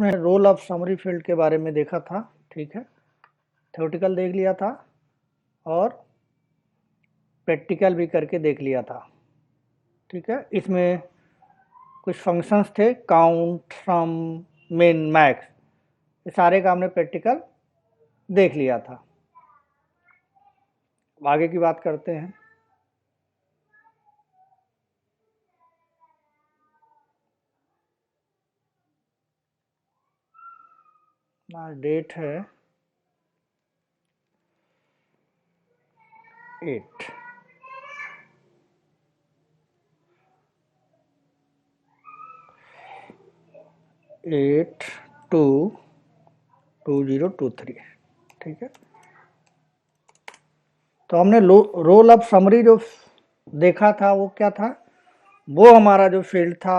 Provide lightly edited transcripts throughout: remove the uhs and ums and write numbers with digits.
में role of summary field के बारे में देखा था। ठीक है, थ्योरेटिकल देख लिया था और प्रैक्टिकल भी करके देख लिया था। ठीक है, इसमें कुछ फंक्शंस थे, काउंट, सम, मिन, मैक्स, ये सारे का हमने प्रैक्टिकल देख लिया था। अब आगे की बात करते हैं। आज डेट है 8 टू 2023। ठीक है, तो हमने रोल ऑफ समरी जो देखा था वो क्या था, वो हमारा जो फील्ड था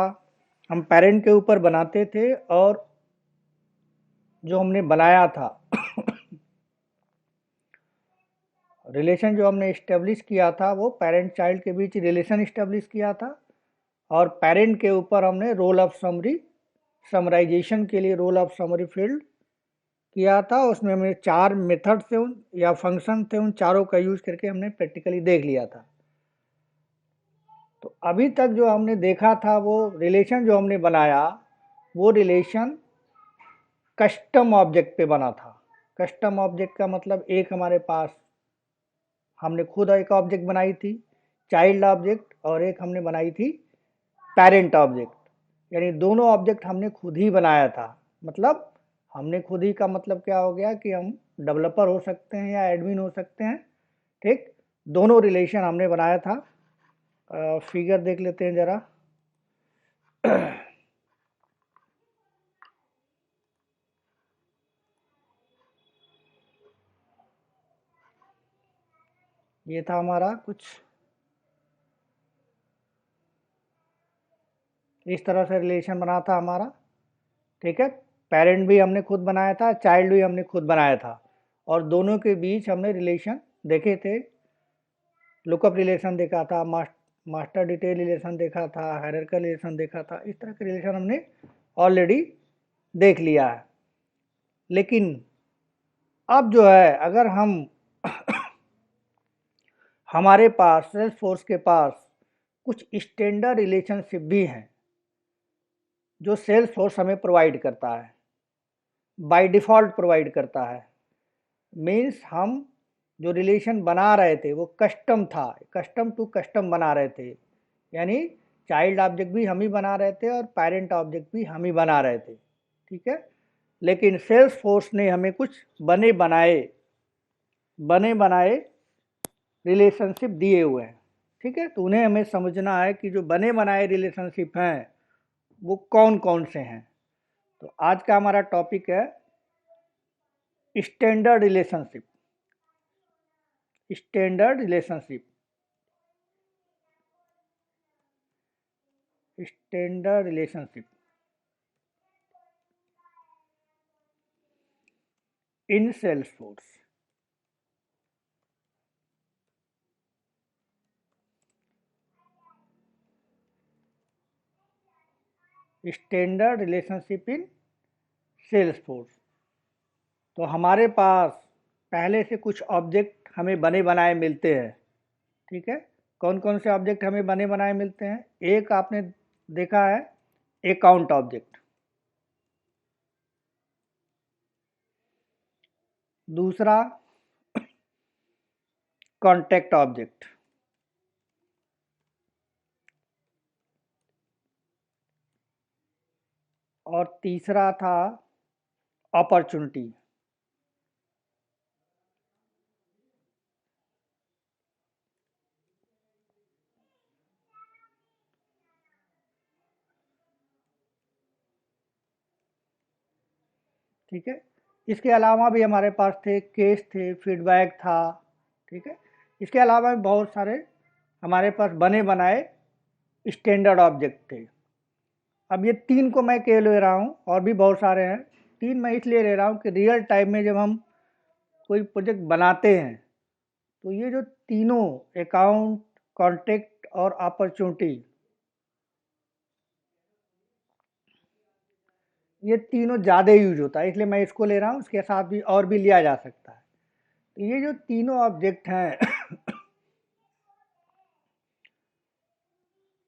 हम पेरेंट के ऊपर बनाते थे और जो हमने बनाया था रिलेशन जो हमने इस्टेब्लिश किया था वो पेरेंट चाइल्ड के बीच रिलेशन इस्टेब्लिश किया था और पेरेंट के ऊपर हमने रोल ऑफ समरी समराइजेशन के लिए रोल ऑफ समरी फील्ड किया था। उसमें हमने 4 मेथड थे या फंक्शन थे, उन चारों का यूज करके हमने प्रैक्टिकली देख लिया था। तो अभी तक जो हमने देखा था वो रिलेशन जो हमने बनाया वो रिलेशन कस्टम ऑब्जेक्ट पे बना था। कस्टम ऑब्जेक्ट का मतलब एक हमारे पास हमने खुद एक ऑब्जेक्ट बनाई थी चाइल्ड ऑब्जेक्ट और एक हमने बनाई थी पेरेंट ऑब्जेक्ट, यानी दोनों ऑब्जेक्ट हमने खुद ही बनाया था। मतलब हमने खुद ही का मतलब क्या हो गया कि हम डेवलपर हो सकते हैं या एडमिन हो सकते हैं। ठीक, दोनों रिलेशन हमने बनाया था। फिगर देख लेते हैं ज़रा। ये था हमारा कुछ इस तरह से रिलेशन बना था हमारा। ठीक है, पेरेंट भी हमने खुद बनाया था, चाइल्ड भी हमने खुद बनाया था और दोनों के बीच हमने रिलेशन देखे थे। लुकअप रिलेशन देखा था, मास्टर डिटेल रिलेशन देखा था, हायरार्किकल रिलेशन देखा था। इस तरह के रिलेशन हमने ऑलरेडी देख लिया है। लेकिन अब जो है अगर हम हमारे पास सेल्स फोर्स के पास कुछ स्टैंडर्ड रिलेशनशिप भी हैं जो सेल्स फोर्स हमें प्रोवाइड करता है, बाय डिफ़ॉल्ट प्रोवाइड करता है। मीन्स हम जो रिलेशन बना रहे थे वो कस्टम था, कस्टम टू कस्टम बना रहे थे, यानी चाइल्ड ऑब्जेक्ट भी हम ही बना रहे थे और पेरेंट ऑब्जेक्ट भी हम ही बना रहे थे। ठीक है, लेकिन सेल्स फोर्स ने हमें कुछ बने बनाए रिलेशनशिप दिए हुए हैं। ठीक है, तो उन्हें हमें समझना है कि जो बने बनाए रिलेशनशिप हैं वो कौन कौन से हैं। तो आज का हमारा टॉपिक है standard relationship. Standard relationship, standard relationship in Salesforce. Standard relationship in Salesforce. तो हमारे पास पहले से कुछ ऑब्जेक्ट हमें बने बनाए मिलते हैं। ठीक है, कौन कौन से ऑब्जेक्ट हमें बने बनाए मिलते हैं? एक आपने देखा है अकाउंट ऑब्जेक्ट, दूसरा कॉन्टैक्ट ऑब्जेक्ट और तीसरा था अपॉर्चुनिटी। ठीक है, इसके अलावा भी हमारे पास थे केस थे, फीडबैक था। ठीक है, इसके अलावा भी बहुत सारे हमारे पास बने बनाए स्टैंडर्ड ऑब्जेक्ट थे। अब ये 3 को मैं क्यों ले रहा हूँ, और भी बहुत सारे हैं। 3 मैं इसलिए ले रहा हूँ कि रियल टाइम में जब हम कोई प्रोजेक्ट बनाते हैं तो ये जो तीनों अकाउंट, कॉन्टेक्ट और अपॉर्चुनिटी, ये तीनों ज़्यादा यूज होता है, इसलिए मैं इसको ले रहा हूँ, उसके साथ भी और भी लिया जा सकता है। तो ये जो तीनों ऑब्जेक्ट हैं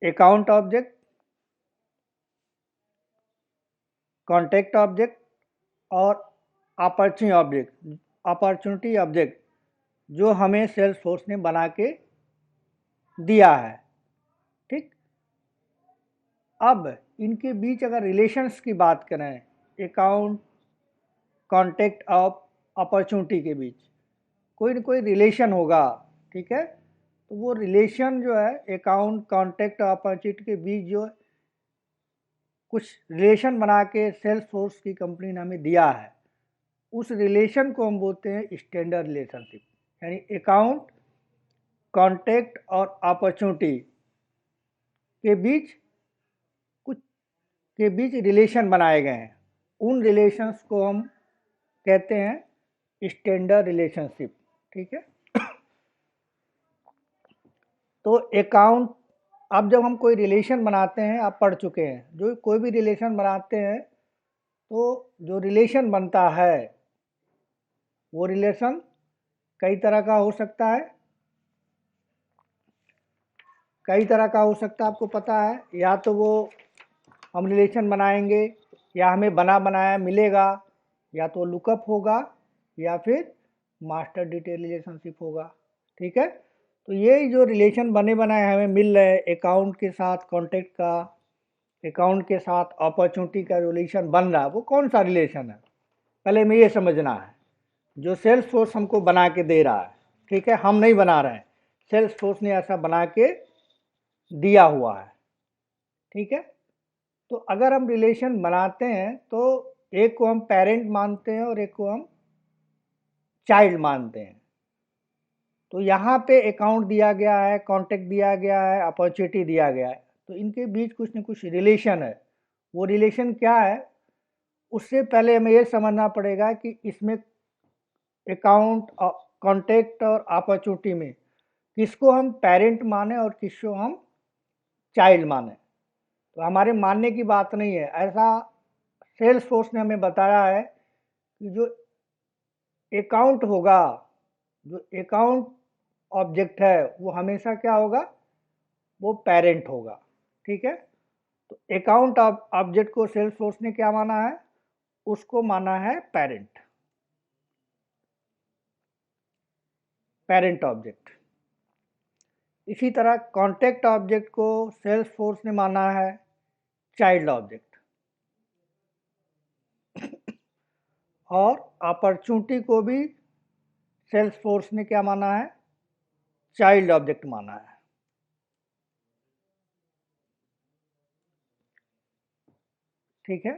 अकाउंट ऑब्जेक्ट, कॉन्टेक्ट ऑब्जेक्ट और अपॉर्चुनिटी ऑब्जेक्ट जो हमें सेल्सफोर्स ने बना के दिया है। ठीक, अब इनके बीच अगर रिलेशंस की बात करें, अकाउंट, कॉन्टेक्ट और अपॉर्चुनिटी के बीच कोई ना कोई रिलेशन होगा। ठीक है, तो वो रिलेशन जो है अकाउंट, कॉन्टेक्ट और अपॉर्चुनिटी के बीच जो कुछ रिलेशन बना के सेल्सफोर्स की कंपनी ने हमें दिया है, उस रिलेशन को हम बोलते हैं स्टैंडर्ड रिलेशनशिप। यानी अकाउंट, कॉन्टेक्ट और अपॉर्चुनिटी के बीच कुछ के बीच रिलेशन बनाए गए हैं, उन रिलेशंस को हम कहते हैं स्टैंडर्ड रिलेशनशिप। ठीक है, तो अकाउंट, अब जब हम कोई रिलेशन बनाते हैं, आप पढ़ चुके हैं, जो कोई भी रिलेशन बनाते हैं तो जो रिलेशन बनता है वो रिलेशन कई तरह का हो सकता है। कई तरह का हो सकता है, आपको पता है, या तो वो हम रिलेशन बनाएंगे या हमें बना बनाया मिलेगा, या तो लुकअप होगा या फिर मास्टर डिटेल रिलेशनशिप होगा। ठीक है, तो ये जो रिलेशन बने बनाए हमें मिल रहे हैं, अकाउंट के साथ कॉन्टेक्ट का, अकाउंट के साथ अपॉर्चुनिटी का रिलेशन बन रहा है, वो कौन सा रिलेशन है, पहले हमें ये समझना है। जो सेल्स फोर्स हमको बना के दे रहा है, ठीक है, हम नहीं बना रहे हैं, सेल्स फोर्स ने ऐसा बना के दिया हुआ है। ठीक है, तो अगर हम रिलेशन बनाते हैं तो एक को हम पेरेंट मानते हैं और एक को हम चाइल्ड मानते हैं। तो यहाँ पे अकाउंट दिया गया है, कॉन्टेक्ट दिया गया है, अपॉर्चुनिटी दिया गया है, तो इनके बीच कुछ न कुछ रिलेशन है। वो रिलेशन क्या है, उससे पहले हमें ये समझना पड़ेगा कि इसमें अकाउंट, कॉन्टेक्ट और अपॉर्चुनिटी में किसको हम पेरेंट माने और किसको हम चाइल्ड माने। तो हमारे मानने की बात नहीं है, ऐसा सेल्स फोर्स ने हमें बताया है कि जो अकाउंट होगा, जो अकाउंट ऑब्जेक्ट है, वो हमेशा क्या होगा, वो पेरेंट होगा। ठीक है, तो अकाउंट ऑब्जेक्ट को सेल्स फोर्स ने क्या माना है, उसको माना है पेरेंट, पेरेंट ऑब्जेक्ट। इसी तरह कॉन्टेक्ट ऑब्जेक्ट को सेल्स फोर्स ने माना है चाइल्ड ऑब्जेक्ट, और अपॉर्चुनिटी को भी सेल्स फोर्स ने क्या माना है, चाइल्ड ऑब्जेक्ट माना है। ठीक है,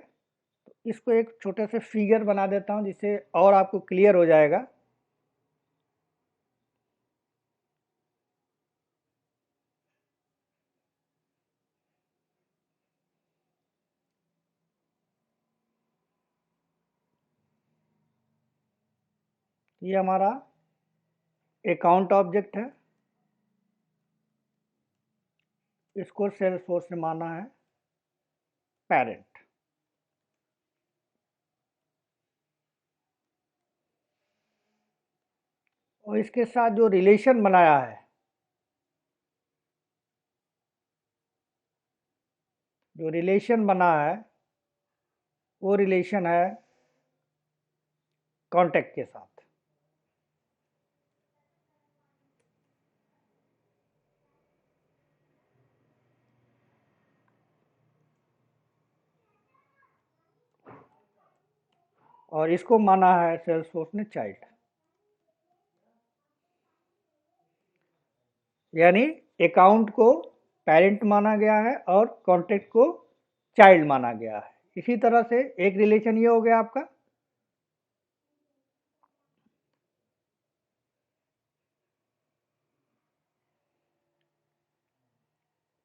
तो इसको एक छोटे से फिगर बना देता हूं जिससे और आपको क्लियर हो जाएगा। ये हमारा अकाउंट ऑब्जेक्ट है, इसको सेल्स फोर्स ने माना है पेरेंट। और इसके साथ जो रिलेशन बनाया है, जो रिलेशन बना है, वो रिलेशन है कॉन्टेक्ट के साथ। और इसको माना है सेल्स फोर्स ने चाइल्ड। यानी अकाउंट को पेरेंट माना गया है और कॉन्टेक्ट को चाइल्ड माना गया है। इसी तरह से एक रिलेशन ये हो गया आपका।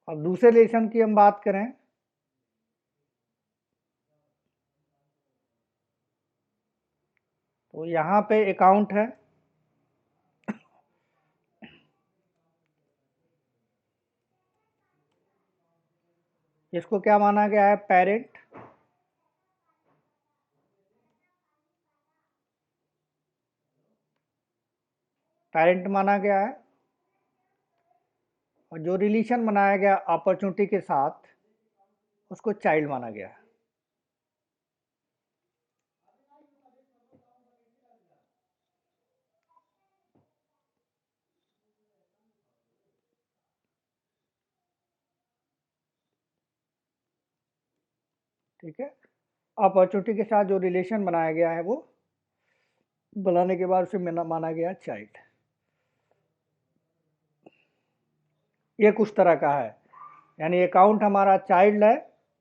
अब दूसरे रिलेशन की हम बात करें, तो यहाँ पे अकाउंट है, इसको क्या माना गया है, पेरेंट। पेरेंट माना गया है, और जो रिलेशन बनाया गया अपॉर्चुनिटी के साथ उसको चाइल्ड माना गया है। ठीक है, अपॉर्चुनिटी के साथ जो रिलेशन बनाया गया है वो बनाने के बाद उसे माना गया चाइल्ड। ये कुछ तरह का है, यानी अकाउंट हमारा चाइल्ड है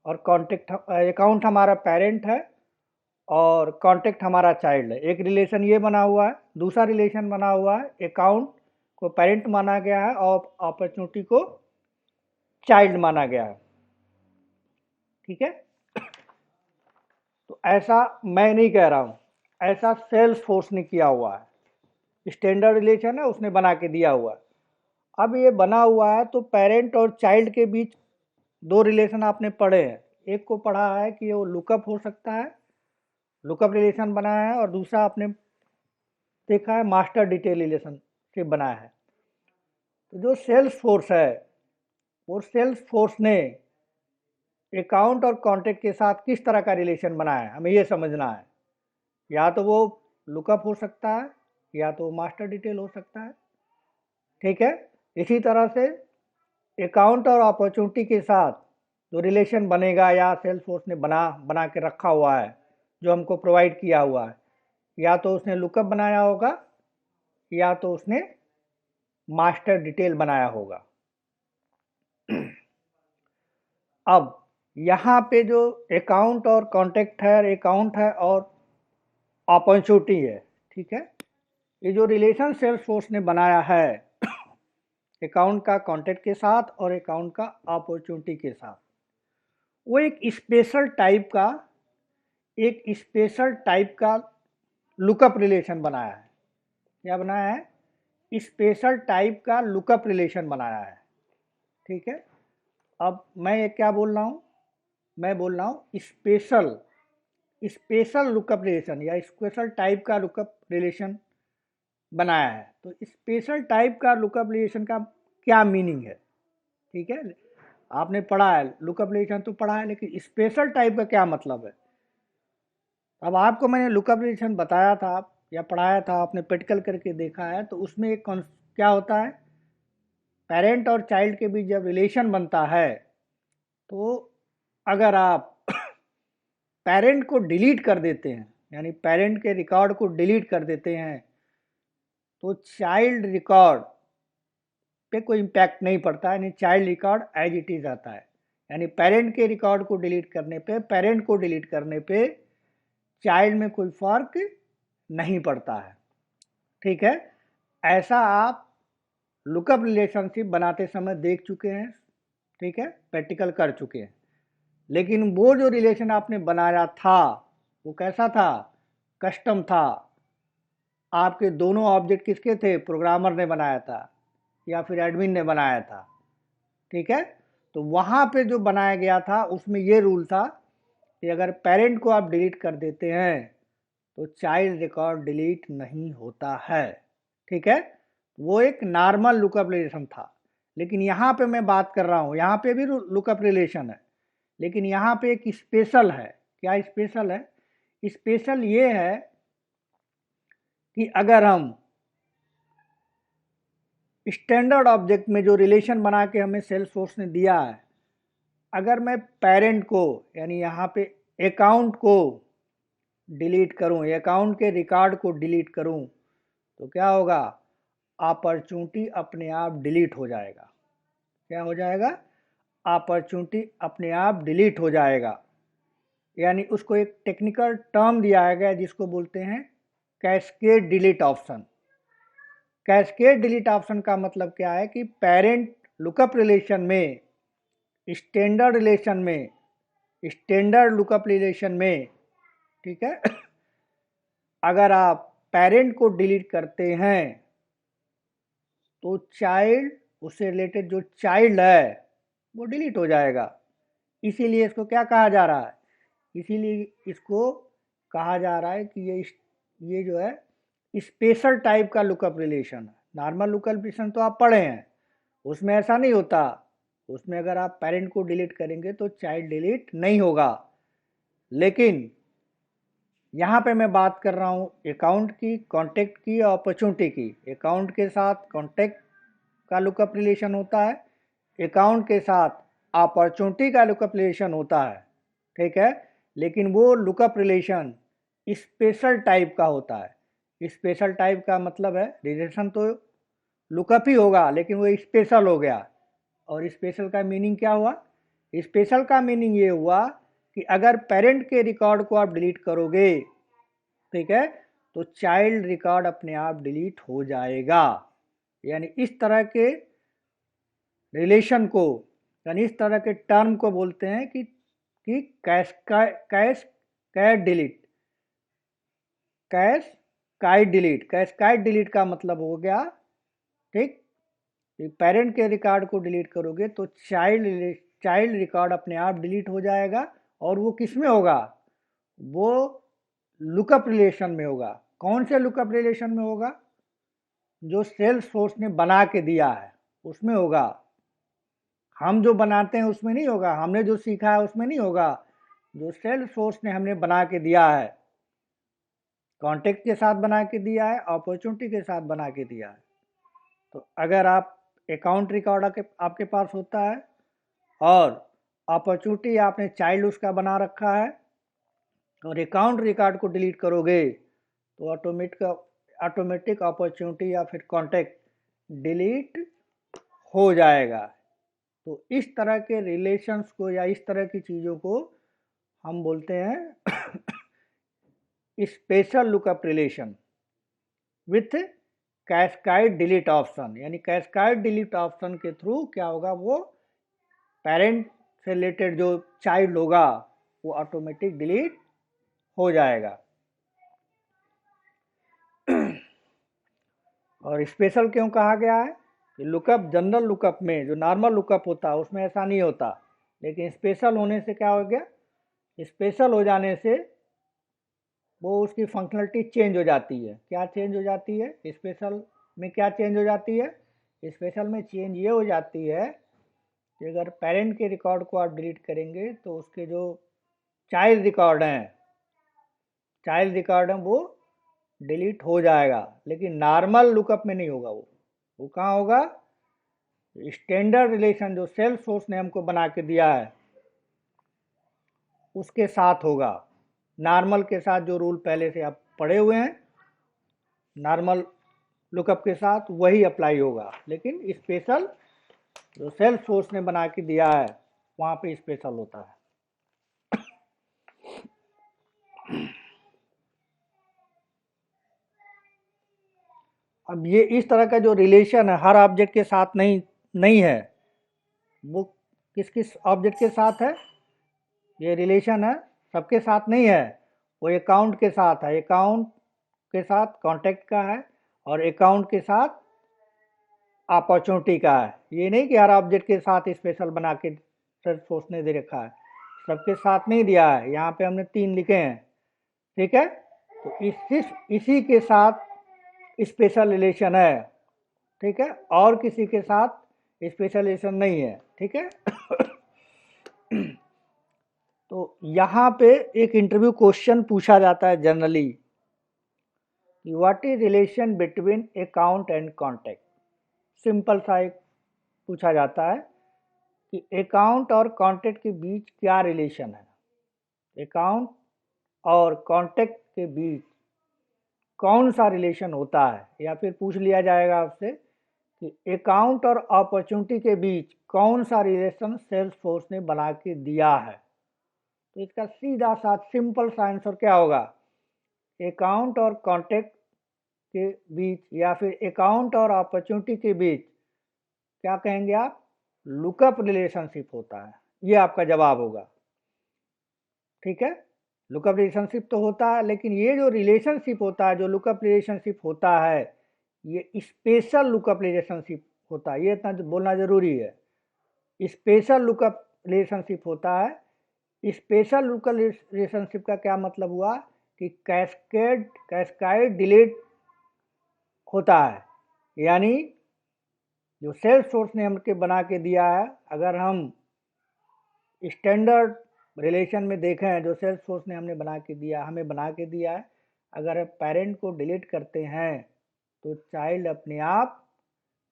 और कॉन्टेक्ट, अकाउंट हमारा पेरेंट है और कॉन्टेक्ट हमारा चाइल्ड है। एक रिलेशन ये बना हुआ है, दूसरा रिलेशन बना हुआ है अकाउंट को पेरेंट माना गया है और अपॉर्चुनिटी को चाइल्ड माना गया है। ठीक है, तो ऐसा मैं नहीं कह रहा हूँ, ऐसा सेल्स फोर्स ने किया हुआ है। स्टैंडर्ड रिलेशन है, उसने बना के दिया हुआ है। अब ये बना हुआ है तो पेरेंट और चाइल्ड के बीच दो रिलेशन आपने पढ़े हैं। एक को पढ़ा है कि वो लुकअप हो सकता है, लुकअप रिलेशन बनाया है, और दूसरा आपने देखा है मास्टर डिटेल रिलेशनशिप बनाया है। तो जो सेल्स फोर्स है, वो सेल्स फोर्स ने अकाउंट और कॉन्टेक्ट के साथ किस तरह का रिलेशन बनाया है, हमें ये समझना है। या तो वो लुकअप हो सकता है या तो मास्टर डिटेल हो सकता है। ठीक है, इसी तरह से अकाउंट और अपॉर्चुनिटी के साथ जो रिलेशन बनेगा या सेल्स फोर्स ने बना के रखा हुआ है, जो हमको प्रोवाइड किया हुआ है, या तो उसने लुकअप बनाया होगा या तो उसने मास्टर डिटेल बनाया होगा। अब यहाँ पे जो अकाउंट और कॉन्टेक्ट है, अकाउंट है और अपॉर्चुनिटी है, ठीक है, ये जो रिलेशन सेल्स फोर्स ने बनाया है अकाउंट का कॉन्टेक्ट के साथ और अकाउंट का अपॉर्चुनिटी के साथ, वो एक स्पेशल टाइप का लुकअप रिलेशन बनाया है। क्या बनाया है? स्पेशल टाइप का लुकअप रिलेशन बनाया है। ठीक है, अब मैं ये क्या बोल रहा हूँ, मैं बोल रहा हूँ स्पेशल लुकअप रिलेशन या स्पेशल टाइप का लुकअप रिलेशन बनाया है। तो स्पेशल टाइप का लुकअप रिलेशन का क्या मीनिंग है? ठीक है, आपने पढ़ा है लुकअप रिलेशन तो पढ़ा है, लेकिन स्पेशल टाइप का क्या मतलब है? अब आपको मैंने लुकअप रिलेशन बताया था या पढ़ाया था, आपने प्रैक्टिकल करके देखा है, तो उसमें एक क्या होता है, पेरेंट और चाइल्ड के बीच जब रिलेशन बनता है तो अगर आप पेरेंट को डिलीट कर देते हैं, यानी पेरेंट के रिकॉर्ड को डिलीट कर देते हैं, तो चाइल्ड रिकॉर्ड पे कोई इम्पैक्ट नहीं पड़ता है, यानी child record as it is आता है। यानी पेरेंट के रिकॉर्ड को डिलीट करने पे, पेरेंट को डिलीट करने पे चाइल्ड में कोई फर्क नहीं पड़ता है। ठीक है, ऐसा आप लुकअप रिलेशनशिप बनाते समय देख चुके हैं। ठीक है, प्रैक्टिकल कर चुके हैं। लेकिन वो जो रिलेशन आपने बनाया था वो कैसा था? कस्टम था। आपके दोनों ऑब्जेक्ट किसके थे? प्रोग्रामर ने बनाया था या फिर एडमिन ने बनाया था। ठीक है, तो वहाँ पे जो बनाया गया था उसमें ये रूल था कि अगर पेरेंट को आप डिलीट कर देते हैं तो चाइल्ड रिकॉर्ड डिलीट नहीं होता है। ठीक है, वो एक नॉर्मल लुकअप रिलेशन था। लेकिन यहाँ पे मैं बात कर रहा हूँ, यहाँ पे भी लुकअप रिलेशन है, लेकिन यहाँ पे एक स्पेशल है। क्या स्पेशल है? स्पेशल ये है कि अगर हम स्टैंडर्ड ऑब्जेक्ट में जो रिलेशन बना के हमें सेल्स फोर्स ने दिया है, अगर मैं पेरेंट को यानी यहाँ पे अकाउंट को डिलीट करूँ, अकाउंट के रिकॉर्ड को डिलीट करूँ, तो क्या होगा? अपॉर्चुनिटी अपने आप डिलीट हो जाएगा। क्या हो जाएगा? अपॉर्चुनिटी अपने आप डिलीट हो जाएगा। यानी उसको एक टेक्निकल टर्म दिया गया जिसको बोलते हैं cascade delete option. Cascade delete option का मतलब क्या है कि पेरेंट लुकअप रिलेशन में, स्टैंडर्ड रिलेशन में, स्टैंडर्ड लुकअप रिलेशन में, ठीक है, अगर आप पेरेंट को डिलीट करते हैं तो चाइल्ड, उससे रिलेटेड जो चाइल्ड है वो डिलीट हो जाएगा। इसीलिए इसको क्या कहा जा रहा है? इसीलिए इसको कहा जा रहा है कि ये जो है स्पेशल टाइप का लुकअप रिलेशन है। नॉर्मल लुकअप रिलेशन तो आप पढ़े हैं, उसमें ऐसा नहीं होता। उसमें अगर आप पेरेंट को डिलीट करेंगे तो चाइल्ड डिलीट नहीं होगा। लेकिन यहाँ पे मैं बात कर रहा हूँ अकाउंट की, कॉन्टेक्ट की और अपॉर्चुनिटी की। अकाउंट के साथ कॉन्टेक्ट का लुकअप रिलेशन होता है, अकाउंट के साथ अपॉर्चुनिटी का लुकअप रिलेशन होता है, ठीक है। लेकिन वो लुकअप रिलेशन स्पेशल टाइप का होता है। स्पेशल टाइप का मतलब है रिलेशन तो लुकअप ही होगा लेकिन वो स्पेशल हो गया। और स्पेशल का मीनिंग क्या हुआ? स्पेशल का मीनिंग ये हुआ कि अगर पेरेंट के रिकॉर्ड को आप डिलीट करोगे, ठीक है, तो चाइल्ड रिकॉर्ड अपने आप डिलीट हो जाएगा। यानी इस तरह के रिलेशन को, यानी इस तरह के टर्म को बोलते हैं कि cascade delete. Cascade delete, cascade delete का मतलब हो गया, ठीक, पेरेंट के रिकॉर्ड को डिलीट करोगे तो चाइल्ड रिकॉर्ड अपने आप डिलीट हो जाएगा। और वो किस में होगा? वो लुकअप रिलेशन में होगा। कौन से लुकअप रिलेशन में होगा? जो सेल्सफोर्स ने बना के दिया है उसमें होगा। हम जो बनाते हैं उसमें नहीं होगा, हमने जो सीखा है उसमें नहीं होगा, जो सेल्सफोर्स ने हमने बना के दिया है, कॉन्टेक्ट के साथ बना के दिया है, अपॉर्चुनिटी के साथ बना के दिया है। तो अगर आप अकाउंट रिकॉर्ड आपके पास होता है और अपॉर्चुनिटी आपने चाइल्ड उसका बना रखा है और अकाउंट रिकॉर्ड को डिलीट करोगे तो ऑटोमेटिक अपॉर्चुनिटी या फिर कॉन्टेक्ट डिलीट हो जाएगा। तो इस तरह के रिलेशंस को या इस तरह की चीज़ों को हम बोलते हैं special lookup relation with cascade delete option. यानी कैस्केड डिलीट ऑप्शन के थ्रू क्या होगा? वो पेरेंट से रिलेटेड जो चाइल्ड होगा वो ऑटोमेटिक डिलीट हो जाएगा। और स्पेशल क्यों कहा गया है? लुकअप, जनरल लुकअप में जो नॉर्मल लुकअप होता है उसमें ऐसा नहीं होता, लेकिन स्पेशल होने से क्या हो गया? स्पेशल हो जाने से वो उसकी फंक्शनलिटी चेंज हो जाती है। क्या चेंज हो जाती है स्पेशल में? क्या चेंज हो जाती है स्पेशल में? चेंज ये हो जाती है कि अगर पेरेंट के रिकॉर्ड को आप डिलीट करेंगे तो उसके जो चाइल्ड रिकॉर्ड हैं वो डिलीट हो जाएगा। लेकिन नॉर्मल लुकअप में नहीं होगा। वो कहाँ होगा? स्टैंडर्ड रिलेशन जो सेल्स फोर्स ने हमको बना के दिया है उसके साथ होगा। नॉर्मल के साथ जो रूल पहले से आप पढ़े हुए हैं, नॉर्मल लुकअप के साथ वही अप्लाई होगा। लेकिन स्पेशल जो सेल्स फोर्स ने बना के दिया है वहाँ पे स्पेशल होता है। अब ये इस तरह का जो रिलेशन है हर ऑब्जेक्ट के साथ नहीं है। वो किस किस ऑब्जेक्ट के साथ है ये रिलेशन है? सबके साथ नहीं है। वो अकाउंट के साथ है, अकाउंट के साथ कॉन्टेक्ट का है और अकाउंट के साथ अपॉर्चुनिटी का है। ये नहीं कि हर ऑब्जेक्ट के साथ स्पेशल बना के सर्च फोर्स ने दे रखा है, सबके साथ नहीं दिया है। यहाँ पे हमने 3 लिखे हैं, ठीक है। तो इसी के साथ स्पेशल रिलेशन है, ठीक है, और किसी के साथ स्पेशल रिलेशन नहीं है, ठीक है। तो यहाँ पे एक इंटरव्यू क्वेश्चन पूछा जाता है generally, what is relation between account and contact. Simple सा एक पूछा जाता है कि अकाउंट और कॉन्टैक्ट के बीच क्या रिलेशन है, अकाउंट और कॉन्टैक्ट के बीच कौन सा रिलेशन होता है। या फिर पूछ लिया जाएगा आपसे कि अकाउंट और अपॉर्चुनिटी के बीच कौन सा रिलेशन सेल्स फोर्स ने बना के दिया है। तो इसका सीधा सा सिंपल सा आंसर क्या होगा? अकाउंट और कॉन्टैक्ट के बीच या फिर अकाउंट और अपॉर्चुनिटी के बीच क्या कहेंगे आप? लुकअप रिलेशनशिप होता है। ये आपका जवाब होगा, ठीक है। लुकअप रिलेशनशिप तो होता है, लेकिन ये जो रिलेशनशिप होता है, जो लुकअप रिलेशनशिप होता है, ये स्पेशल लुकअप रिलेशनशिप होता है। ये इतना बोलना जरूरी है। स्पेशल लुकअप रिलेशनशिप होता है। स्पेशल लुकअप रिलेशनशिप का क्या मतलब हुआ कि कैस्केड डिलीट होता है। यानी जो सेल्फ सोर्स ने हमके बना के दिया है, अगर हम स्टैंडर्ड रिलेशन में देखें, जो सेल्फ सोर्स ने हमें बना के दिया है, अगर पेरेंट को डिलीट करते हैं तो चाइल्ड अपने आप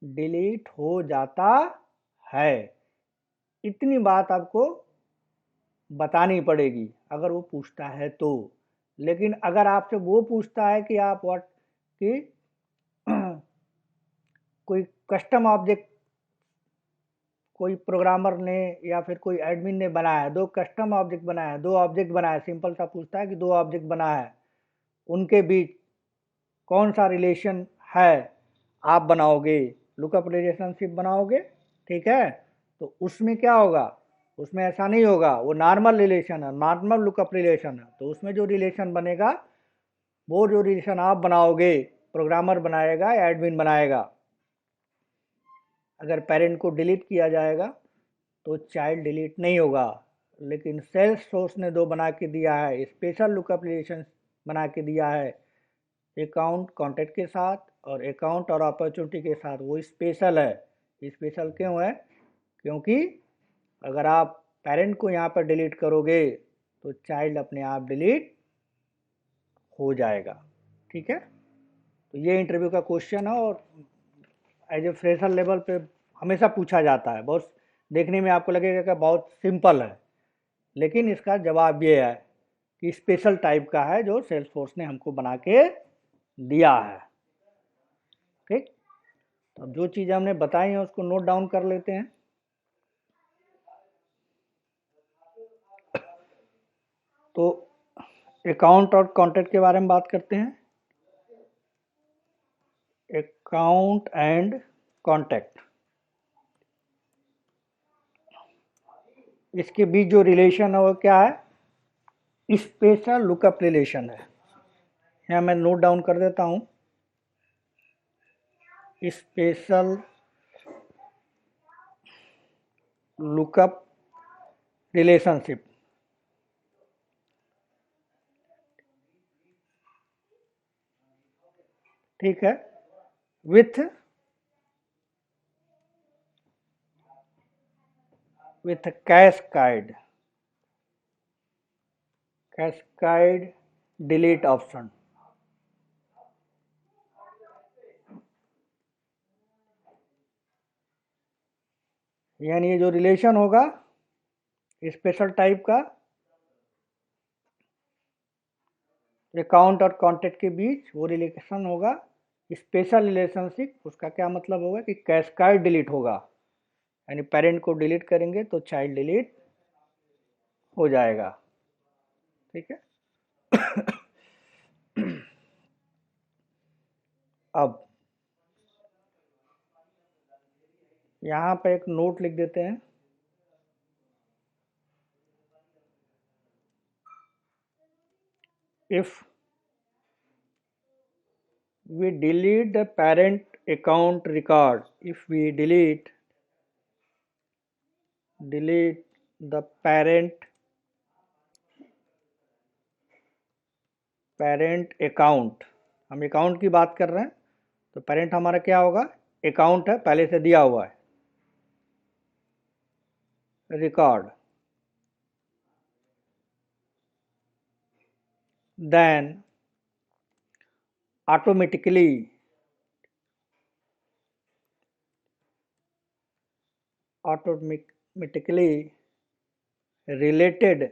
डिलीट हो जाता है। इतनी बात आपको बतानी पड़ेगी अगर वो पूछता है तो। लेकिन अगर आपसे वो पूछता है कि आप कि कोई कस्टम ऑब्जेक्ट कोई प्रोग्रामर ने या फिर कोई एडमिन ने बनाया है, 2 कस्टम ऑब्जेक्ट बनाया है, 2 ऑब्जेक्ट बनाया है, सिंपल सा पूछता है कि 2 ऑब्जेक्ट बनाया है, उनके बीच कौन सा रिलेशन है आप बनाओगे, लुकअप रिलेशनशिप बनाओगे, ठीक है। तो उसमें क्या होगा, उसमें ऐसा नहीं होगा, वो नॉर्मल रिलेशन है, नॉर्मल लुकअप रिलेशन है। तो उसमें जो रिलेशन बनेगा, वो जो रिलेशन आप बनाओगे, प्रोग्रामर बनाएगा या एडमिन बनाएगा, अगर पेरेंट को डिलीट किया जाएगा तो चाइल्ड डिलीट नहीं होगा। लेकिन सेल्फ सोर्स ने 2 बना के दिया है, स्पेशल लुकअप रिलेशन बना के दिया है, अकाउंट कॉन्टैक्ट के साथ और अकाउंट और अपॉर्चुनिटी के साथ। वो स्पेशल है। स्पेशल क्यों है? क्योंकि अगर आप पेरेंट को यहाँ पर डिलीट करोगे तो चाइल्ड अपने आप डिलीट हो जाएगा, ठीक है। तो ये इंटरव्यू का क्वेश्चन है और एज ए फ्रेशर लेवल पे हमेशा पूछा जाता है। बहुत देखने में आपको लगेगा कि बहुत सिंपल है, लेकिन इसका जवाब ये है कि स्पेशल टाइप का है जो सेल्स फोर्स ने हमको बना के दिया है, ठीक। तो अब जो चीज़ हमने बताई है उसको नोट डाउन कर लेते हैं। तो अकाउंट और कॉन्टैक्ट के बारे में बात करते हैं। अकाउंट एंड कॉन्टैक्ट, इसके बीच जो रिलेशन है वो क्या है? स्पेशल लुकअप रिलेशन है। यहाँ मैं नोट डाउन कर देता हूँ, स्पेशल लुकअप रिलेशनशिप, ठीक है, विथ कैस्केड डिलीट ऑप्शन। यानी ये जो रिलेशन होगा स्पेशल टाइप का, अकाउंट और कॉन्टैक्ट के बीच वो रिलेशन होगा स्पेशल रिलेशनशिप। उसका क्या मतलब होगा कि कैस्केड डिलीट होगा, यानी पेरेंट को डिलीट करेंगे तो चाइल्ड डिलीट हो जाएगा, ठीक है। अब यहाँ पे एक नोट लिख देते हैं। If we delete the parent account record, if we delete the parent account, हम अकाउंट की बात कर रहे हैं तो पेरेंट हमारा क्या होगा? अकाउंट है, पहले से दिया हुआ है, record, then automatically related